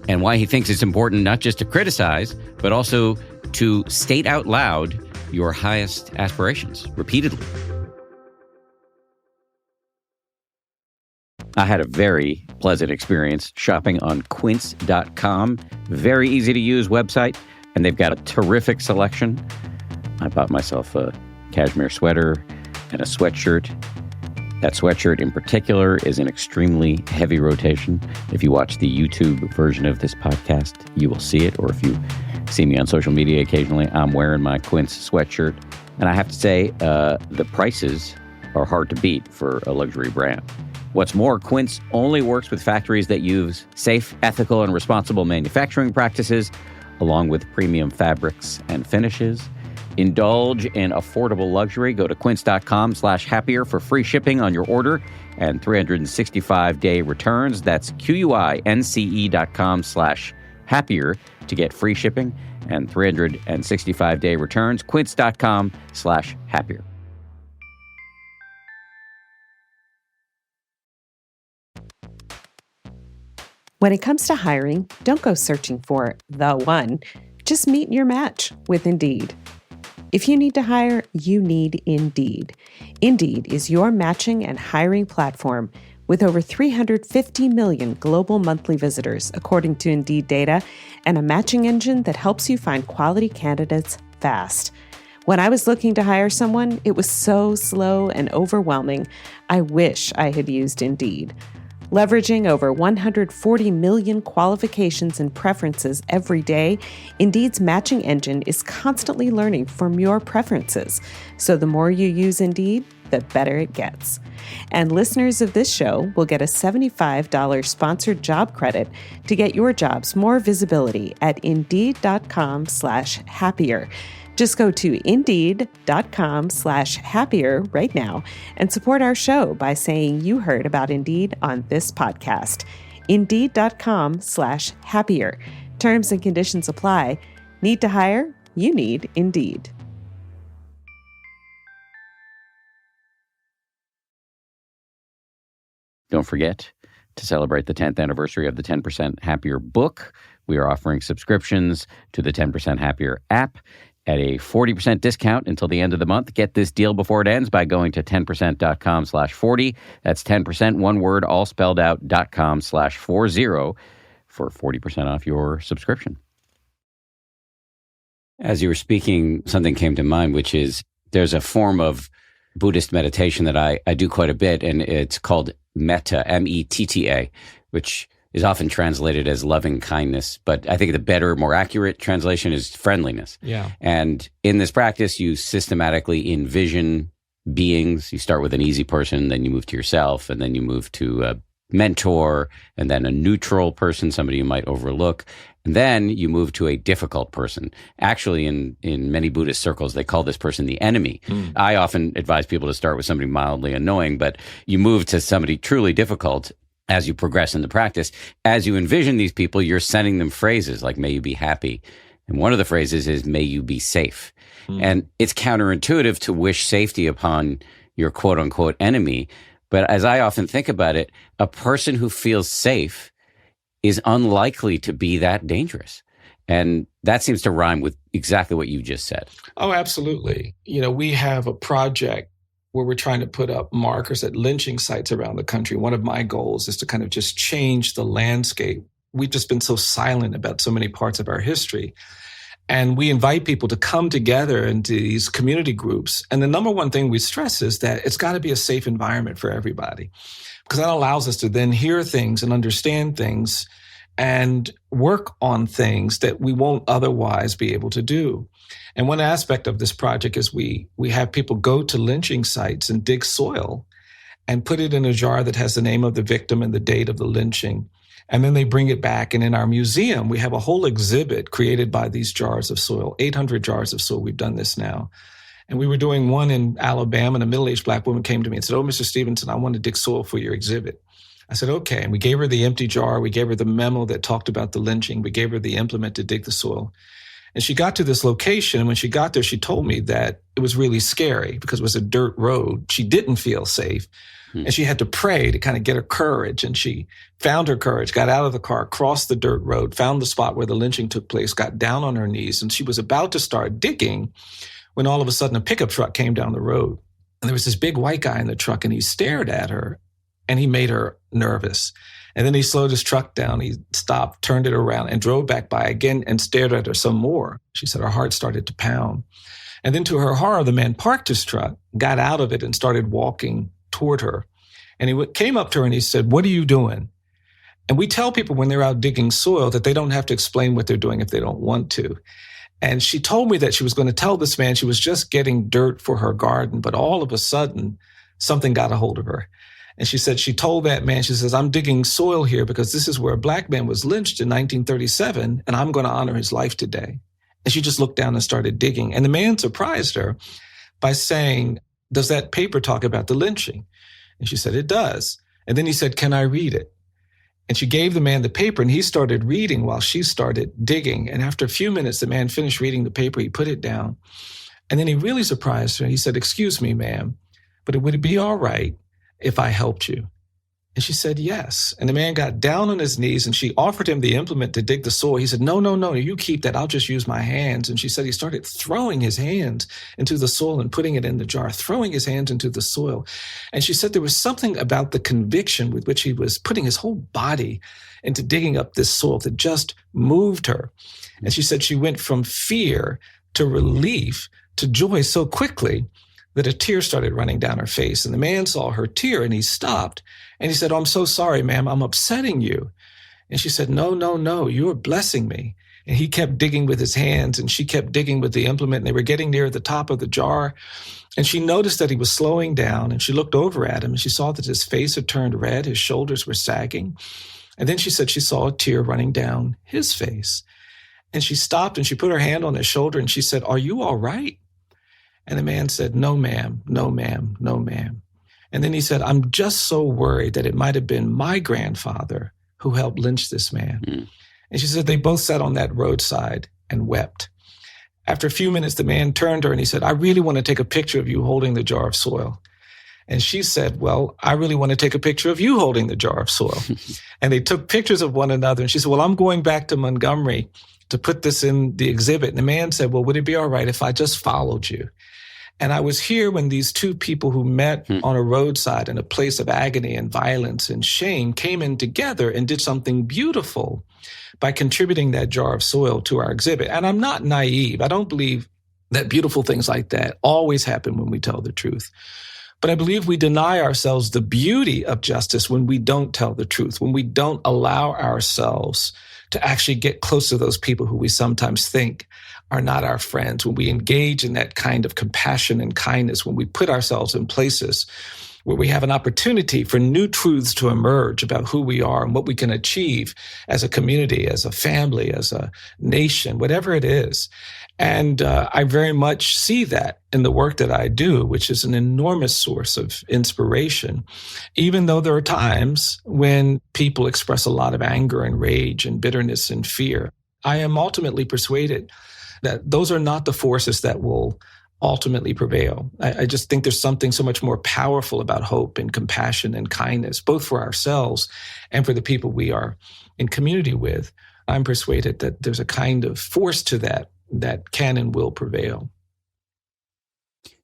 [SPEAKER 2] and why he thinks it's important not just to criticize, but also to state out loud your highest aspirations repeatedly. I had a very pleasant experience shopping on quince.com. Very easy to use website. And they've got a terrific selection. I bought myself a cashmere sweater and a sweatshirt. That sweatshirt in particular is in extremely heavy rotation. If you watch the YouTube version of this podcast, you will see it. Or if you see me on social media occasionally, I'm wearing my Quince sweatshirt. And I have to say, the prices are hard to beat for a luxury brand. What's more, Quince only works with factories that use safe, ethical, and responsible manufacturing practices, along with premium fabrics and finishes. Indulge in affordable luxury. Go to quince.com/happier for free shipping on your order and 365-day returns. That's QUINCE.com/happier to get free shipping and 365-day returns. Quince.com/happier.
[SPEAKER 4] When it comes to hiring, don't go searching for the one. Just meet your match with Indeed. If you need to hire, you need Indeed. Indeed is your matching and hiring platform with over 350 million global monthly visitors, according to Indeed data, and a matching engine that helps you find quality candidates fast. When I was looking to hire someone, it was so slow and overwhelming. I wish I had used Indeed. Leveraging over 140 million qualifications and preferences every day, Indeed's matching engine is constantly learning from your preferences. So the more you use Indeed, the better it gets. And listeners of this show will get a $75 sponsored job credit to get your jobs more visibility at Indeed.com/happier. Just go to Indeed.com/happier right now and support our show by saying you heard about Indeed on this podcast. Indeed.com/happier. Terms and conditions apply. Need to hire? You need Indeed.
[SPEAKER 2] Don't forget to celebrate the 10th anniversary of the 10% Happier book We are offering subscriptions to the 10% Happier app at a 40% discount until the end of the month. Get this deal before it ends by going to 10%.com/40. That's 10%, one word, all spelled out, .com/40 for 40% off your subscription. As you were speaking, something came to mind, which is there's a form of Buddhist meditation that I do quite a bit, and it's called metta, M-E-T-T-A, which is often translated as loving kindness. But I think the better, more accurate translation is friendliness.
[SPEAKER 3] Yeah.
[SPEAKER 2] And in this practice, you systematically envision beings. You start with an easy person, then you move to yourself, and then you move to a mentor, and then a neutral person, somebody you might overlook. And then you move to a difficult person. Actually, in many Buddhist circles, they call this person the enemy. I often advise people to start with somebody mildly annoying, but you move to somebody truly difficult as you progress in the practice. As you envision these people, you're sending them phrases like, may you be happy. And one of the phrases is, may you be safe. And it's counterintuitive to wish safety upon your quote unquote enemy. But as I often think about it, a person who feels safe is unlikely to be that dangerous. And that seems to rhyme with exactly what you just said.
[SPEAKER 3] Oh, absolutely. We have a project where we're trying to put up markers at lynching sites around the country. One of my goals is to kind of just change the landscape. We've just been so silent about so many parts of our history. And we invite people to come together into these community groups. And the number one thing we stress is that it's got to be a safe environment for everybody, because that allows us to then hear things and understand things and work on things that we won't otherwise be able to do. And one aspect of this project is we have people go to lynching sites and dig soil and put it in a jar that has the name of the victim and the date of the lynching. And then they bring it back. And in our museum, we have a whole exhibit created by these jars of soil, 800 jars of soil. We've done this now. And we were doing one in Alabama, and a middle-aged Black woman came to me and said, "Oh, Mr. Stevenson, I want to dig soil for your exhibit." I said, "Okay." And we gave her the empty jar. We gave her the memo that talked about the lynching. We gave her the implement to dig the soil. And she got to this location. And when she got there, she told me that it was really scary because it was a dirt road. She didn't feel safe. And she had to pray to kind of get her courage. And she found her courage, got out of the car, crossed the dirt road, found the spot where the lynching took place, got down on her knees. And she was about to start digging when all of a sudden a pickup truck came down the road. And there was this big white guy in the truck, and he stared at her, and he made her nervous. And then he slowed his truck down. He stopped, turned it around, and drove back by again and stared at her some more. She said her heart started to pound. And then to her horror, the man parked his truck, got out of it, and started walking toward her. And he came up to her and he said, "What are you doing?" And we tell people when they're out digging soil that they don't have to explain what they're doing if they don't want to. And she told me that she was going to tell this man she was just getting dirt for her garden, but all of a sudden, something got a hold of her. And she said she told that man, she says, "I'm digging soil here because this is where a Black man was lynched in 1937, and I'm going to honor his life today." And she just looked down and started digging. And the man surprised her by saying, "Does that paper talk about the lynching?" And she said, "It does." And then he said, "Can I read it?" And she gave the man the paper, and he started reading while she started digging. And after a few minutes, the man finished reading the paper. He put it down. And then he really surprised her. He said, "Excuse me, ma'am, but would it be all right if I helped you?" And she said, "Yes." And the man got down on his knees, and she offered him the implement to dig the soil. He said, "No, you keep that. I'll just use my hands." And she said he started throwing his hands into the soil and putting it in the jar, throwing his hands into the soil. And she said there was something about the conviction with which he was putting his whole body into digging up this soil that just moved her. And she said she went from fear to relief to joy so quickly that a tear started running down her face. And the man saw her tear, and he stopped. And he said, "Oh, I'm so sorry, ma'am. I'm upsetting you." And she said, No, you're blessing me." And he kept digging with his hands, and she kept digging with the implement. And they were getting near the top of the jar. And she noticed that he was slowing down, and she looked over at him, and she saw that his face had turned red. His shoulders were sagging. And then she said she saw a tear running down his face. And she stopped, and she put her hand on his shoulder, and she said, "Are you all right?" And the man said, "No, ma'am, no, ma'am, no, ma'am." And then he said, "I'm just so worried that it might have been my grandfather who helped lynch this man." And she said they both sat on that roadside and wept. After a few minutes, the man turned to her and he said, "I really want to take a picture of you holding the jar of soil." And she said, well, I really want to take a picture of you holding the jar of soil. And they took pictures of one another. And she said, well, I'm going back to Montgomery to put this in the exhibit. And the man said, well, would it be all right if I just followed you? And I was here when these two people who met on a roadside in a place of agony and violence and shame came in together and did something beautiful by contributing that jar of soil to our exhibit. And I'm not naive. I don't believe that beautiful things like that always happen when we tell the truth. But I believe we deny ourselves the beauty of justice when we don't tell the truth, when we don't allow ourselves to actually get close to those people who we sometimes think are not our friends, when we engage in that kind of compassion and kindness, when we put ourselves in places where we have an opportunity for new truths to emerge about who we are and what we can achieve as a community, as a family, as a nation, whatever it is. And I very much see that in the work that I do, which is an enormous source of inspiration, even though there are times when people express a lot of anger and rage and bitterness and fear. I am ultimately persuaded that those are not the forces that will ultimately prevail. I just think there's something so much more powerful about hope and compassion and kindness, both for ourselves and for the people we are in community with. I'm persuaded that there's a kind of force to that can and will prevail.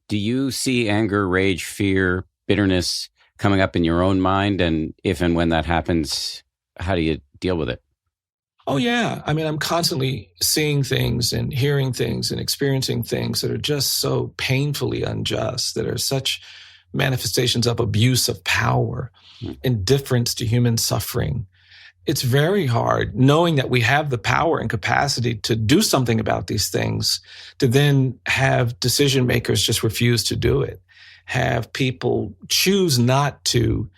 [SPEAKER 2] Do you see anger, rage, fear, bitterness coming up in your own mind? And if and when that happens, how do you deal with it?
[SPEAKER 3] Oh, yeah. I mean, I'm constantly seeing things and hearing things and experiencing things that are just so painfully unjust, that are such manifestations of abuse of power, indifference to human suffering. It's very hard, knowing that we have the power and capacity to do something about these things, to then have decision makers just refuse to do it, have people choose not to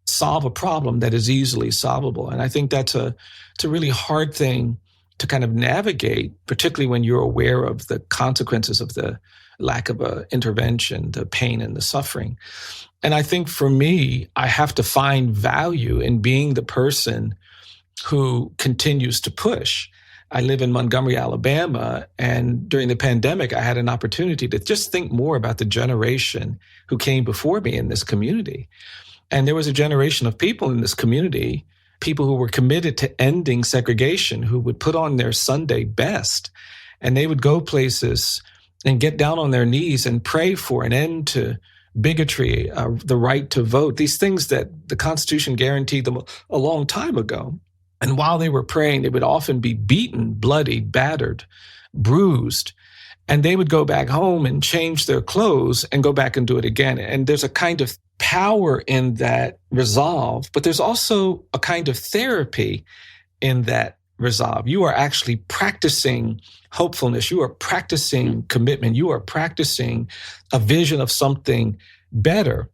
[SPEAKER 3] solve a problem that is easily solvable. And I think it's a really hard thing to kind of navigate, particularly when you're aware of the consequences of the lack of intervention, the pain and the suffering. And I think for me, I have to find value in being the person who continues to push. I live in Montgomery, Alabama, and during the pandemic, I had an opportunity to just think more about the generation who came before me in this community. And there was a generation of people in this community, people who were committed to ending segregation, who would put on their Sunday best, and they would go places and get down on their knees and pray for an end to bigotry, the right to vote, these things that the Constitution guaranteed them a long time ago. And while they were praying, they would often be beaten, bloodied, battered, bruised. And they would go back home and change their clothes and go back and do it again. And there's a kind of power in that resolve, but there's also a kind of therapy in that resolve. You are actually practicing hopefulness. You are practicing commitment. You are practicing a vision of something better.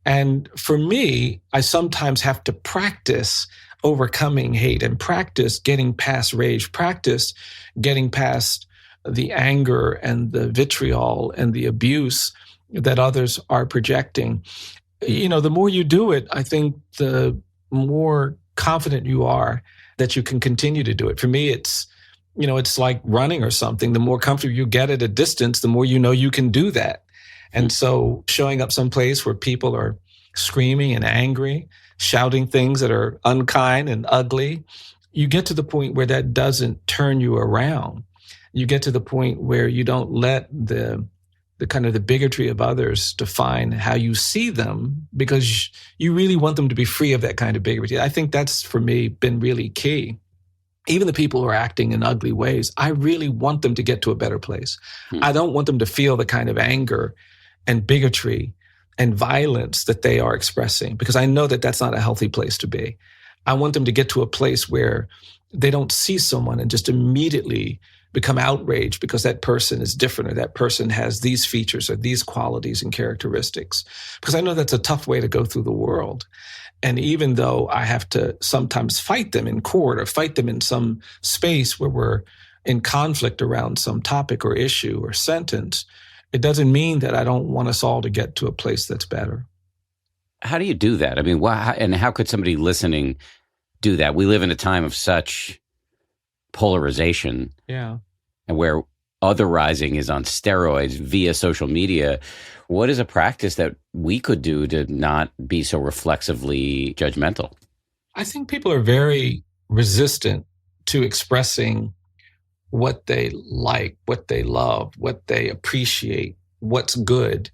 [SPEAKER 3] And for me, I sometimes have to practice overcoming hate and practice getting past rage, practice getting past the anger and the vitriol and the abuse that others are projecting. You know, the more you do it, I think the more confident you are that you can continue to do it. For me, it's like running or something. The more comfortable you get at a distance, the more you know you can do that. And so showing up someplace where people are screaming and angry, shouting things that are unkind and ugly, you get to the point where that doesn't turn you around. You get to the point where you don't let the kind of the bigotry of others define how you see them, because you really want them to be free of that kind of bigotry. I think that's, for me, been really key. Even the people who are acting in ugly ways, I really want them to get to a better place. I don't want them to feel the kind of anger and bigotry and violence that they are expressing, because I know that that's not a healthy place to be. I want them to get to a place where they don't see someone and just immediately become outraged because that person is different or that person has these features or these qualities and characteristics. Because I know that's a tough way to go through the world. And even though I have to sometimes fight them in court or fight them in some space where we're in conflict around some topic or issue or sentence, it doesn't mean that I don't want us all to get to a place that's better.
[SPEAKER 2] How do you do that? I mean, and how could somebody listening do that? We live in a time of such polarization.
[SPEAKER 3] Yeah.
[SPEAKER 2] And where otherizing is on steroids via social media. What is a practice that we could do to not be so reflexively judgmental?
[SPEAKER 3] I think people are very resistant to expressing what they like, what they love, what they appreciate, what's good,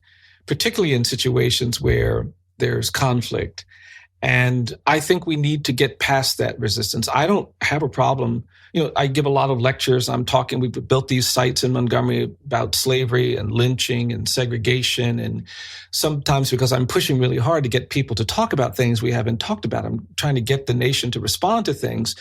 [SPEAKER 3] particularly in situations where there's conflict. And I think we need to get past that resistance. I don't have a problem. I give a lot of lectures. We've built these sites in Montgomery about slavery and lynching and segregation. And sometimes because I'm pushing really hard to get people to talk about things we haven't talked about, I'm trying to get the nation to respond to things.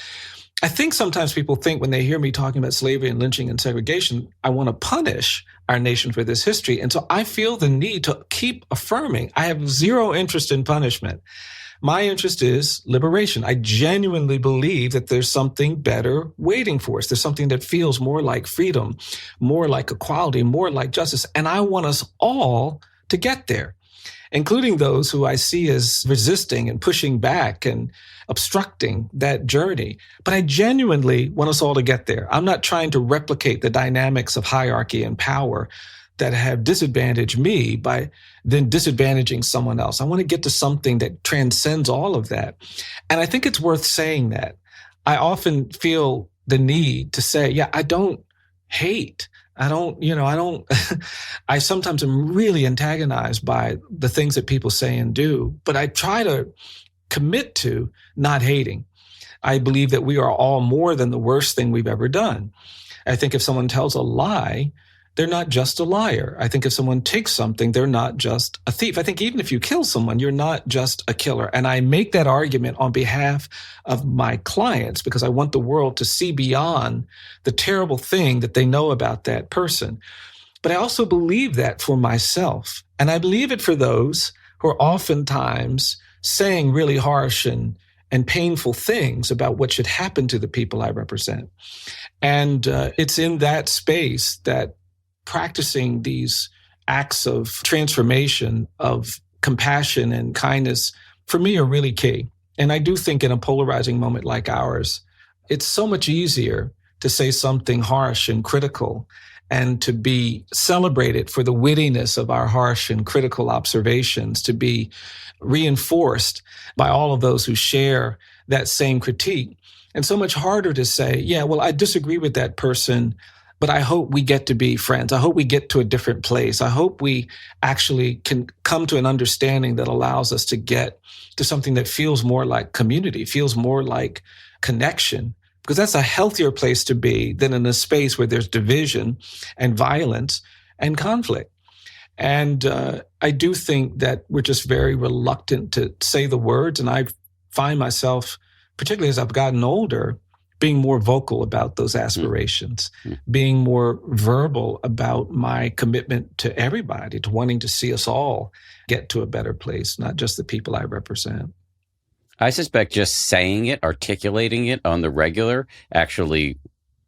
[SPEAKER 3] I think sometimes people think when they hear me talking about slavery and lynching and segregation, I want to punish our nation for this history. And so I feel the need to keep affirming. I have zero interest in punishment. My interest is liberation. I genuinely believe that there's something better waiting for us. There's something that feels more like freedom, more like equality, more like justice. And I want us all to get there, including those who I see as resisting and pushing back and obstructing that journey. But I genuinely want us all to get there. I'm not trying to replicate the dynamics of hierarchy and power that have disadvantaged me by then disadvantaging someone else. I want to get to something that transcends all of that. And I think it's worth saying that. I often feel the need to say, I don't hate. I sometimes am really antagonized by the things that people say and do, but I try to commit to not hating. I believe that we are all more than the worst thing we've ever done. I think if someone tells a lie, they're not just a liar. I think if someone takes something, they're not just a thief. I think even if you kill someone, you're not just a killer. And I make that argument on behalf of my clients because I want the world to see beyond the terrible thing that they know about that person. But I also believe that for myself. And I believe it for those who are oftentimes saying really harsh and painful things about what should happen to the people I represent. And it's in that space that practicing these acts of transformation, of compassion and kindness, for me are really key. And I do think in a polarizing moment like ours, it's so much easier to say something harsh and critical and to be celebrated for the wittiness of our harsh and critical observations, to be reinforced by all of those who share that same critique. And so much harder to say, I disagree with that person, but I hope we get to be friends. I hope we get to a different place. I hope we actually can come to an understanding that allows us to get to something that feels more like community, feels more like connection, because that's a healthier place to be than in a space where there's division and violence and conflict. And I do think that we're just very reluctant to say the words. And I find myself, particularly as I've gotten older, being more vocal about those aspirations, being more verbal about my commitment to everybody, to wanting to see us all get to a better place, not just the people I represent.
[SPEAKER 2] I suspect just saying it, articulating it on the regular actually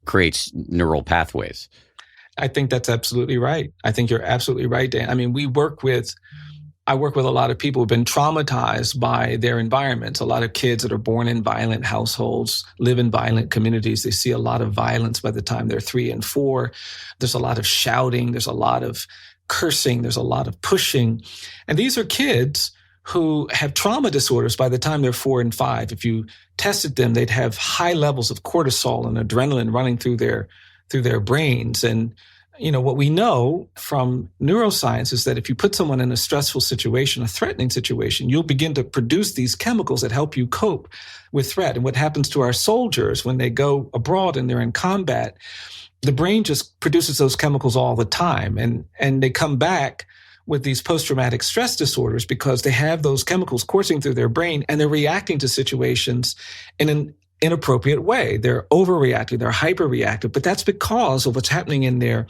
[SPEAKER 2] creates neural pathways.
[SPEAKER 3] I think that's absolutely right. I think you're absolutely right, Dan. I mean, I work with a lot of people who've been traumatized by their environments. A lot of kids that are born in violent households, live in violent communities. They see a lot of violence by the time they're 3 and 4. There's a lot of shouting. There's a lot of cursing. There's a lot of pushing. And these are kids who have trauma disorders by the time they're 4 and 5. If you tested them, they'd have high levels of cortisol and adrenaline running through their brains. And what we know from neuroscience is that if you put someone in a stressful situation, a threatening situation, you'll begin to produce these chemicals that help you cope with threat. And what happens to our soldiers when they go abroad and they're in combat, the brain just produces those chemicals all the time. And they come back with these post-traumatic stress disorders because they have those chemicals coursing through their brain and they're reacting to situations in an inappropriate way. They're overreactive, they're hyperreactive, but that's because of what's happening in their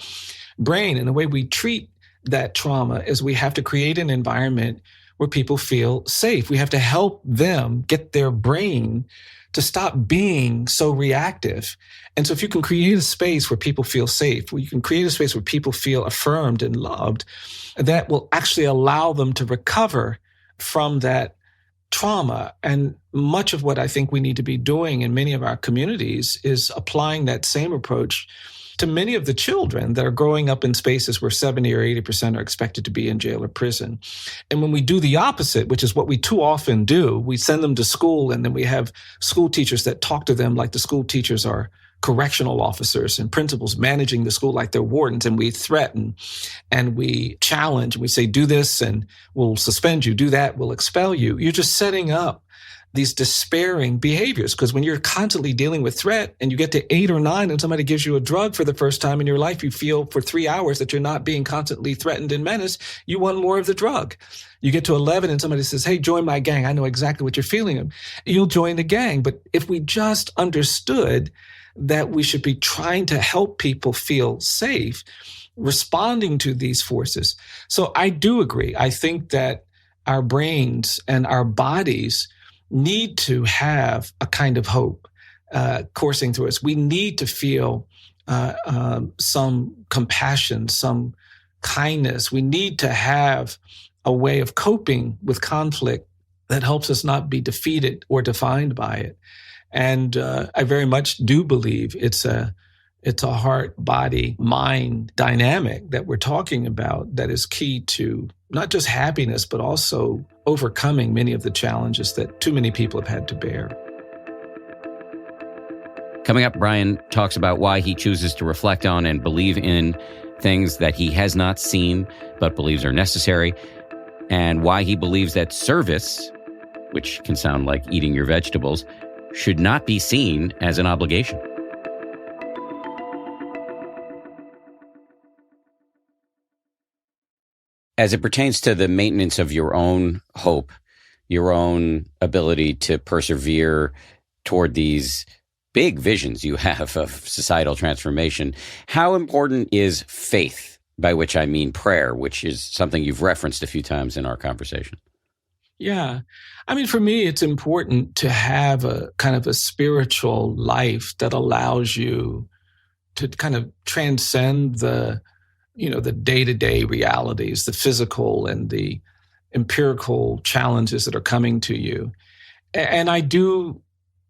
[SPEAKER 3] brain. And the way we treat that trauma is we have to create an environment where people feel safe. We have to help them get their brain to stop being so reactive. And so if you can create a space where people feel safe, where you can create a space where people feel affirmed and loved, that will actually allow them to recover from that trauma. And much of what I think we need to be doing in many of our communities is applying that same approach to many of the children that are growing up in spaces where 70 or 80% are expected to be in jail or prison. And when we do the opposite, which is what we too often do, we send them to school and then we have school teachers that talk to them like the school teachers are correctional officers and principals managing the school like they're wardens, and we threaten and we challenge and we say, do this and we'll suspend you, do that, we'll expel you. You're just setting up these despairing behaviors, because when you're constantly dealing with threat and you get to 8 or 9 and somebody gives you a drug for the first time in your life, you feel for 3 hours that you're not being constantly threatened and menaced. You want more of the drug. You get to 11 and somebody says, hey, join my gang. I know exactly what you're feeling. You'll join the gang. But if we just understood that we should be trying to help people feel safe, responding to these forces. So I do agree. I think that our brains and our bodies need to have a kind of hope coursing through us. We need to feel some compassion, some kindness. We need to have a way of coping with conflict that helps us not be defeated or defined by it. And I very much do believe it's a heart, body, mind dynamic that we're talking about that is key to not just happiness, but also overcoming many of the challenges that too many people have had to bear.
[SPEAKER 2] Coming up, Bryan talks about why he chooses to reflect on and believe in things that he has not seen but believes are necessary, and why he believes that service, which can sound like eating your vegetables, should not be seen as an obligation. As it pertains to the maintenance of your own hope, your own ability to persevere toward these big visions you have of societal transformation, how important is faith, by which I mean prayer, which is something you've referenced a few times in our conversation?
[SPEAKER 3] Yeah. I mean, for me, it's important to have a kind of a spiritual life that allows you to kind of transcend the day-to-day realities, the physical and the empirical challenges that are coming to you. And I do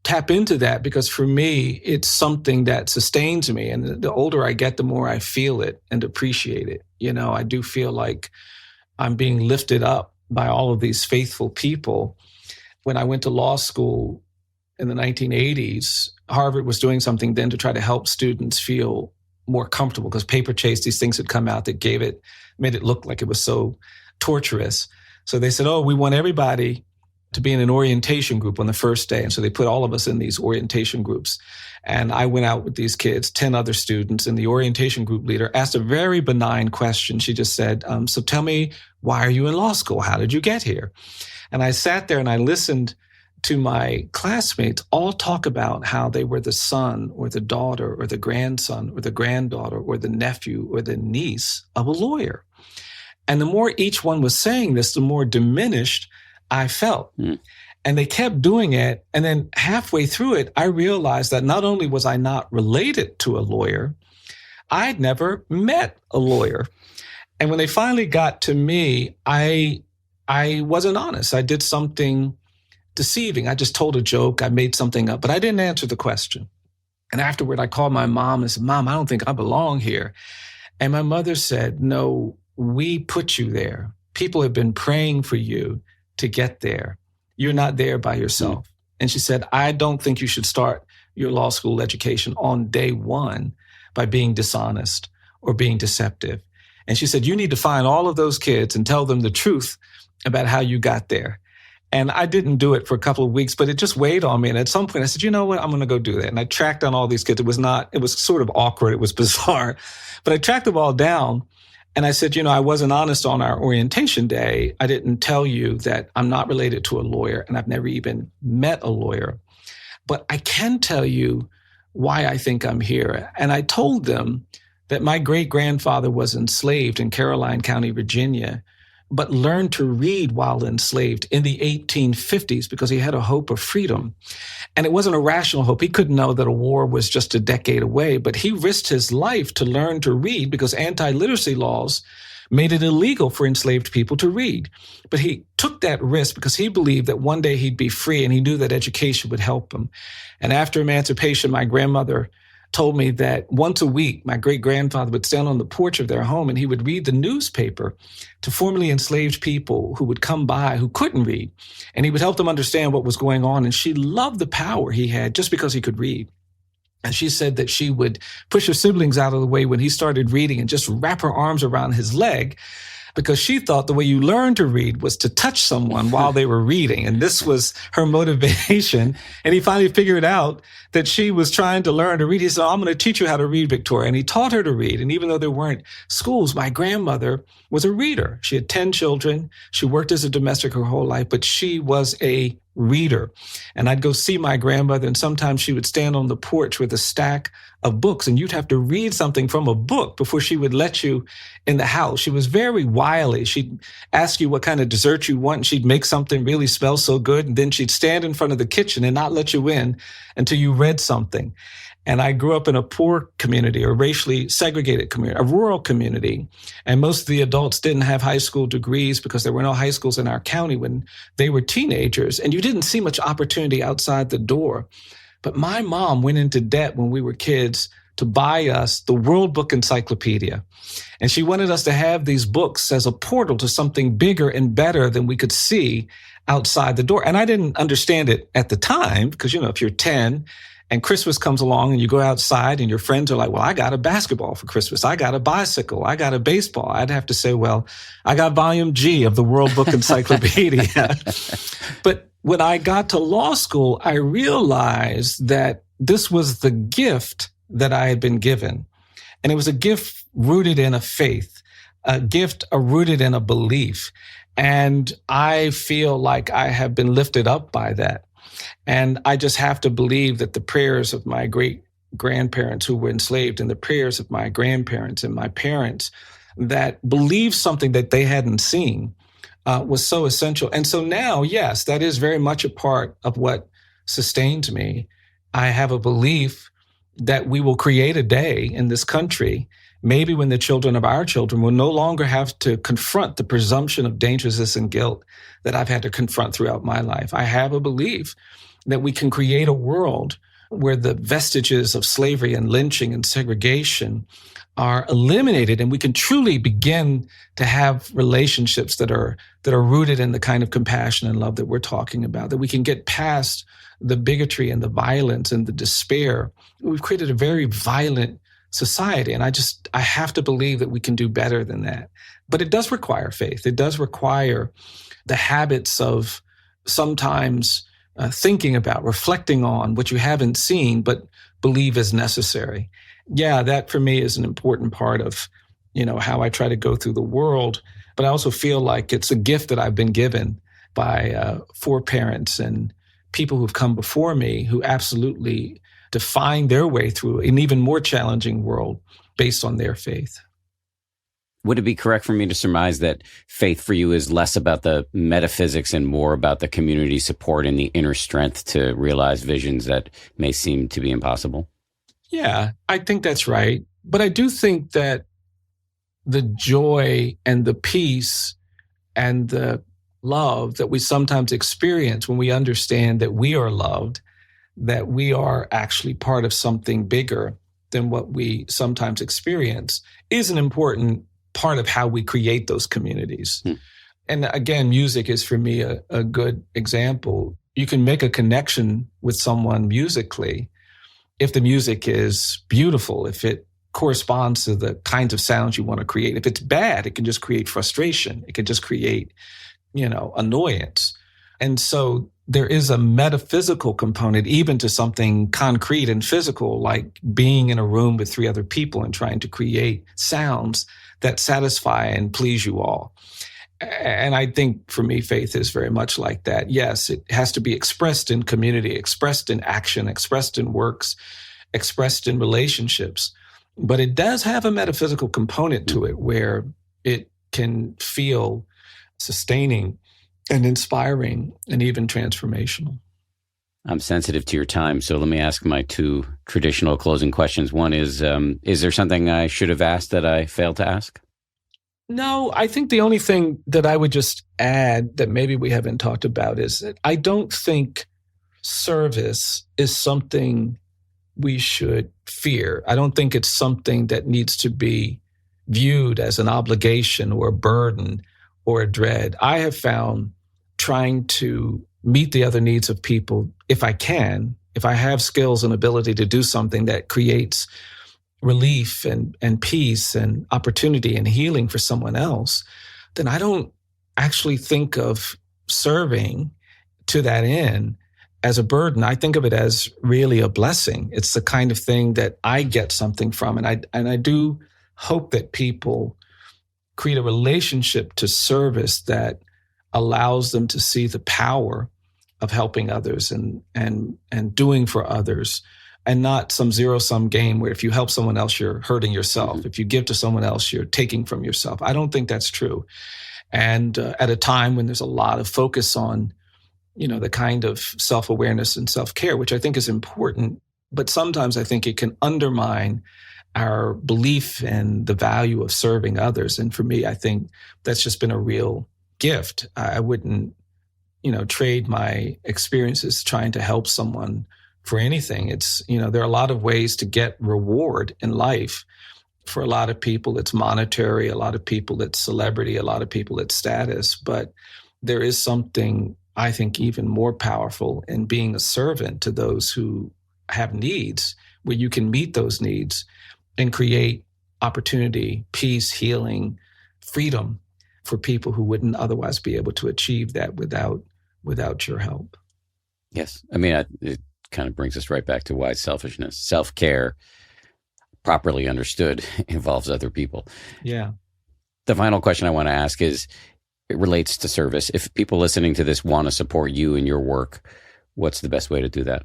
[SPEAKER 3] tap into that because for me, it's something that sustains me. And the older I get, the more I feel it and appreciate it. I do feel like I'm being lifted up by all of these faithful people. When I went to law school in the 1980s, Harvard was doing something then to try to help students feel more comfortable, because paper chase, these things had come out that made it look like it was so torturous. So they said, we want everybody to be in an orientation group on the first day. And so they put all of us in these orientation groups. And I went out with these kids, 10 other students, and the orientation group leader asked a very benign question. She just said, so tell me, why are you in law school? How did you get here? And I sat there and I listened to my classmates all talk about how they were the son or the daughter or the grandson or the granddaughter or the nephew or the niece of a lawyer. And the more each one was saying this, the more diminished I felt. And they kept doing it. And then halfway through it, I realized that not only was I not related to a lawyer, I'd never met a lawyer. And when they finally got to me, I wasn't honest. I did something deceiving. I just told a joke. I made something up, but I didn't answer the question. And afterward, I called my mom and said, Mom, I don't think I belong here. And my mother said, no, we put you there. People have been praying for you to get there. You're not there by yourself. And she said, I don't think you should start your law school education on day one by being dishonest or being deceptive. And she said, you need to find all of those kids and tell them the truth about how you got there. And I didn't do it for a couple of weeks, but it just weighed on me. And at some point I said, you know what, I'm going to go do that. And I tracked down all these kids. It was sort of awkward. It was bizarre, but I tracked them all down. And I said, I wasn't honest on our orientation day. I didn't tell you that I'm not related to a lawyer and I've never even met a lawyer. But I can tell you why I think I'm here. And I told them that my great-grandfather was enslaved in Caroline County, Virginia, but learned to read while enslaved in the 1850s because he had a hope of freedom. And it wasn't a rational hope. He couldn't know that a war was just a decade away, but he risked his life to learn to read because anti-literacy laws made it illegal for enslaved people to read. But he took that risk because he believed that one day he'd be free, and he knew that education would help him. And after emancipation, my grandmother told me that once a week, my great-grandfather would stand on the porch of their home and he would read the newspaper to formerly enslaved people who would come by who couldn't read. And he would help them understand what was going on. And she loved the power he had just because he could read. And she said that she would push her siblings out of the way when he started reading and just wrap her arms around his leg, because she thought the way you learned to read was to touch someone while they were reading. And this was her motivation. And he finally figured out that she was trying to learn to read. He said, I'm going to teach you how to read, Victoria. And he taught her to read. And even though there weren't schools, my grandmother was a reader. She had 10 children. She worked as a domestic her whole life, but she was a reader. And I'd go see my grandmother, and sometimes she would stand on the porch with a stack of books, and you'd have to read something from a book before she would let you in the house. She was very wily. She'd ask you what kind of dessert you want, and she'd make something really smell so good, and then she'd stand in front of the kitchen and not let you in until you read something. And I grew up in a poor community, a racially segregated community, a rural community. And most of the adults didn't have high school degrees because there were no high schools in our county when they were teenagers. And you didn't see much opportunity outside the door. But my mom went into debt when we were kids to buy us the World Book Encyclopedia. And she wanted us to have these books as a portal to something bigger and better than we could see outside the door. And I didn't understand it at the time because, if you're 10 and Christmas comes along and you go outside and your friends are like, well, I got a basketball for Christmas. I got a bicycle. I got a baseball. I'd have to say, well, I got volume G of the World Book Encyclopedia. But when I got to law school, I realized that this was the gift that I had been given. And it was a gift rooted in a faith, a gift rooted in a belief. And I feel like I have been lifted up by that. And I just have to believe that the prayers of my great grandparents who were enslaved and the prayers of my grandparents and my parents that believed something that they hadn't seen was so essential. And so now, yes, that is very much a part of what sustains me. I have a belief that we will create a day in this country, maybe when the children of our children will no longer have to confront the presumption of dangerousness and guilt that I've had to confront throughout my life. I have a belief that we can create a world where the vestiges of slavery and lynching and segregation are eliminated, and we can truly begin to have relationships that are rooted in the kind of compassion and love that we're talking about, that we can get past the bigotry and the violence and the despair. We've created a very violent society, and I have to believe that we can do better than that. But it does require faith. It does require the habits of sometimes thinking about, reflecting on what you haven't seen, but believe is necessary. Yeah, that for me is an important part of, how I try to go through the world. But I also feel like it's a gift that I've been given by foreparents and people who've come before me who absolutely define their way through an even more challenging world based on their faith.
[SPEAKER 2] Would it be correct for me to surmise that faith for you is less about the metaphysics and more about the community support and the inner strength to realize visions that may seem to be impossible?
[SPEAKER 3] Yeah, I think that's right. But I do think that the joy and the peace and the love that we sometimes experience when we understand that we are loved, that we are actually part of something bigger than what we sometimes experience, is an important part of how we create those communities. And again, music is for me a good example. You can make a connection with someone musically if the music is beautiful, if it corresponds to the kinds of sounds you want to create. If it's bad, it can just create frustration. It can just create, annoyance. And so there is a metaphysical component even to something concrete and physical, like being in a room with 3 other people and trying to create sounds that satisfy and please you all. And I think for me, faith is very much like that. Yes, it has to be expressed in community, expressed in action, expressed in works, expressed in relationships. But it does have a metaphysical component to it where it can feel sustaining and inspiring and even transformational.
[SPEAKER 2] I'm sensitive to your time, so let me ask my 2 traditional closing questions. One is there something I should have asked that I failed to ask?
[SPEAKER 3] No, I think the only thing that I would just add that maybe we haven't talked about is that I don't think service is something we should fear. I don't think it's something that needs to be viewed as an obligation or a burden or a dread. I have found trying to meet the other needs of people, if I can, if I have skills and ability to do something that creates relief and peace and opportunity and healing for someone else, then I don't actually think of serving to that end as a burden. I think of it as really a blessing. It's the kind of thing that I get something from. And I do hope that people create a relationship to service that allows them to see the power of helping others and doing for others, and not some zero-sum game where if you help someone else, you're hurting yourself.
[SPEAKER 2] Mm-hmm.
[SPEAKER 3] If you give to someone else, you're taking from yourself. I don't think that's true. And at a time when there's a lot of focus on, the kind of self-awareness and self-care, which I think is important, but sometimes I think it can undermine our belief in the value of serving others. And for me, I think that's just been a real gift. I wouldn't, trade my experiences trying to help someone for anything. It's, there are a lot of ways to get reward in life. For a lot of people, it's monetary. A lot of people, it's celebrity. A lot of people, it's status. But there is something, I think, even more powerful in being a servant to those who have needs, where you can meet those needs and create opportunity, peace, healing, freedom for people who wouldn't otherwise be able to achieve that without your help.
[SPEAKER 2] Yes. I mean, it kind of brings us right back to why selfishness, self-care, properly understood, involves other people.
[SPEAKER 3] Yeah.
[SPEAKER 2] The final question I want to ask is, it relates to service. If people listening to this want to support you and your work, what's the best way to do that?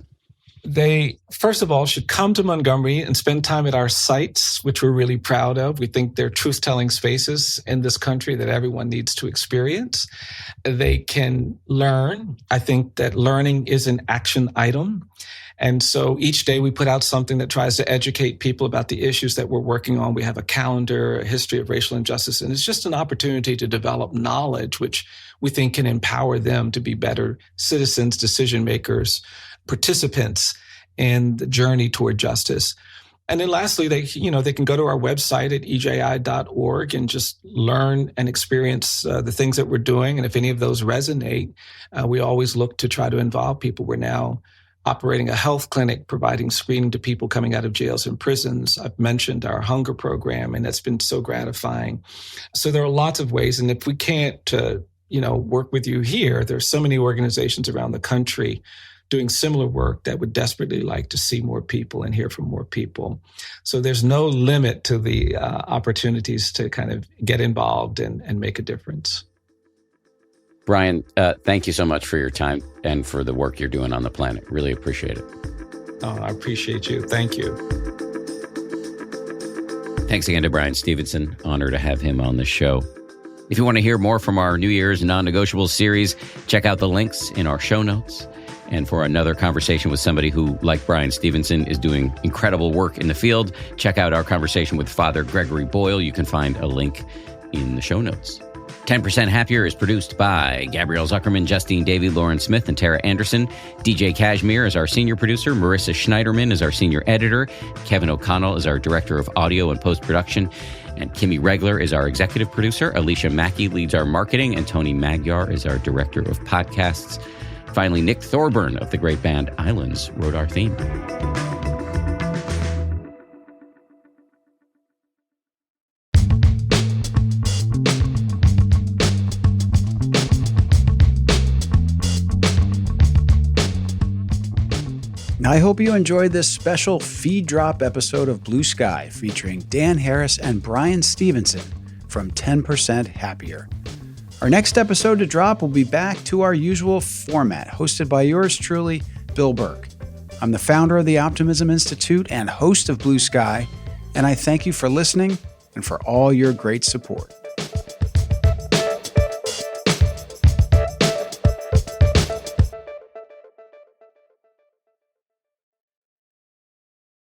[SPEAKER 3] They, first of all, should come to Montgomery and spend time at our sites, which we're really proud of. We think they're truth-telling spaces in this country that everyone needs to experience. They can learn. I think that learning is an action item. And so each day we put out something that tries to educate people about the issues that we're working on. We have a calendar, a history of racial injustice, and it's just an opportunity to develop knowledge, which we think can empower them to be better citizens, decision makers, participants in the journey toward justice. And then lastly, they can go to our website at eji.org and just learn and experience the things that we're doing. And if any of those resonate, we always look to try to involve people. We're now operating a health clinic, providing screening to people coming out of jails and prisons. I've mentioned our hunger program, and that's been so gratifying. So there are lots of ways. And if we can't, work with you here, there's so many organizations around the country doing similar work that would desperately like to see more people and hear from more people. So there's no limit to the opportunities to kind of get involved and make a difference.
[SPEAKER 2] Bryan, thank you so much for your time and for the work you're doing on the planet. Really appreciate it.
[SPEAKER 3] Oh, I appreciate you. Thank you.
[SPEAKER 2] Thanks again to Bryan Stevenson. Honor to have him on the show. If you want to hear more from our New Year's Non-Negotiables series, check out the links in our show notes. And for another conversation with somebody who, like Bryan Stevenson, is doing incredible work in the field, check out our conversation with Father Gregory Boyle. You can find a link in the show notes. 10% Happier is produced by Gabrielle Zuckerman, Justine Davey, Lauren Smith, and Tara Anderson. DJ Kashmir is our senior producer. Marissa Schneiderman is our senior editor. Kevin O'Connell is our director of audio and post-production. And Kimmy Regler is our executive producer. Alicia Mackey leads our marketing. And Tony Magyar is our director of podcasts. Finally, Nick Thorburn of the great band Islands wrote our theme.
[SPEAKER 1] I hope you enjoyed this special feed drop episode of Blue Sky featuring Dan Harris and Bryan Stevenson from 10% Happier. Our next episode to drop will be back to our usual format, hosted by yours truly, Bill Burke. I'm the founder of the Optimism Institute and host of Blue Sky, and I thank you for listening and for all your great support.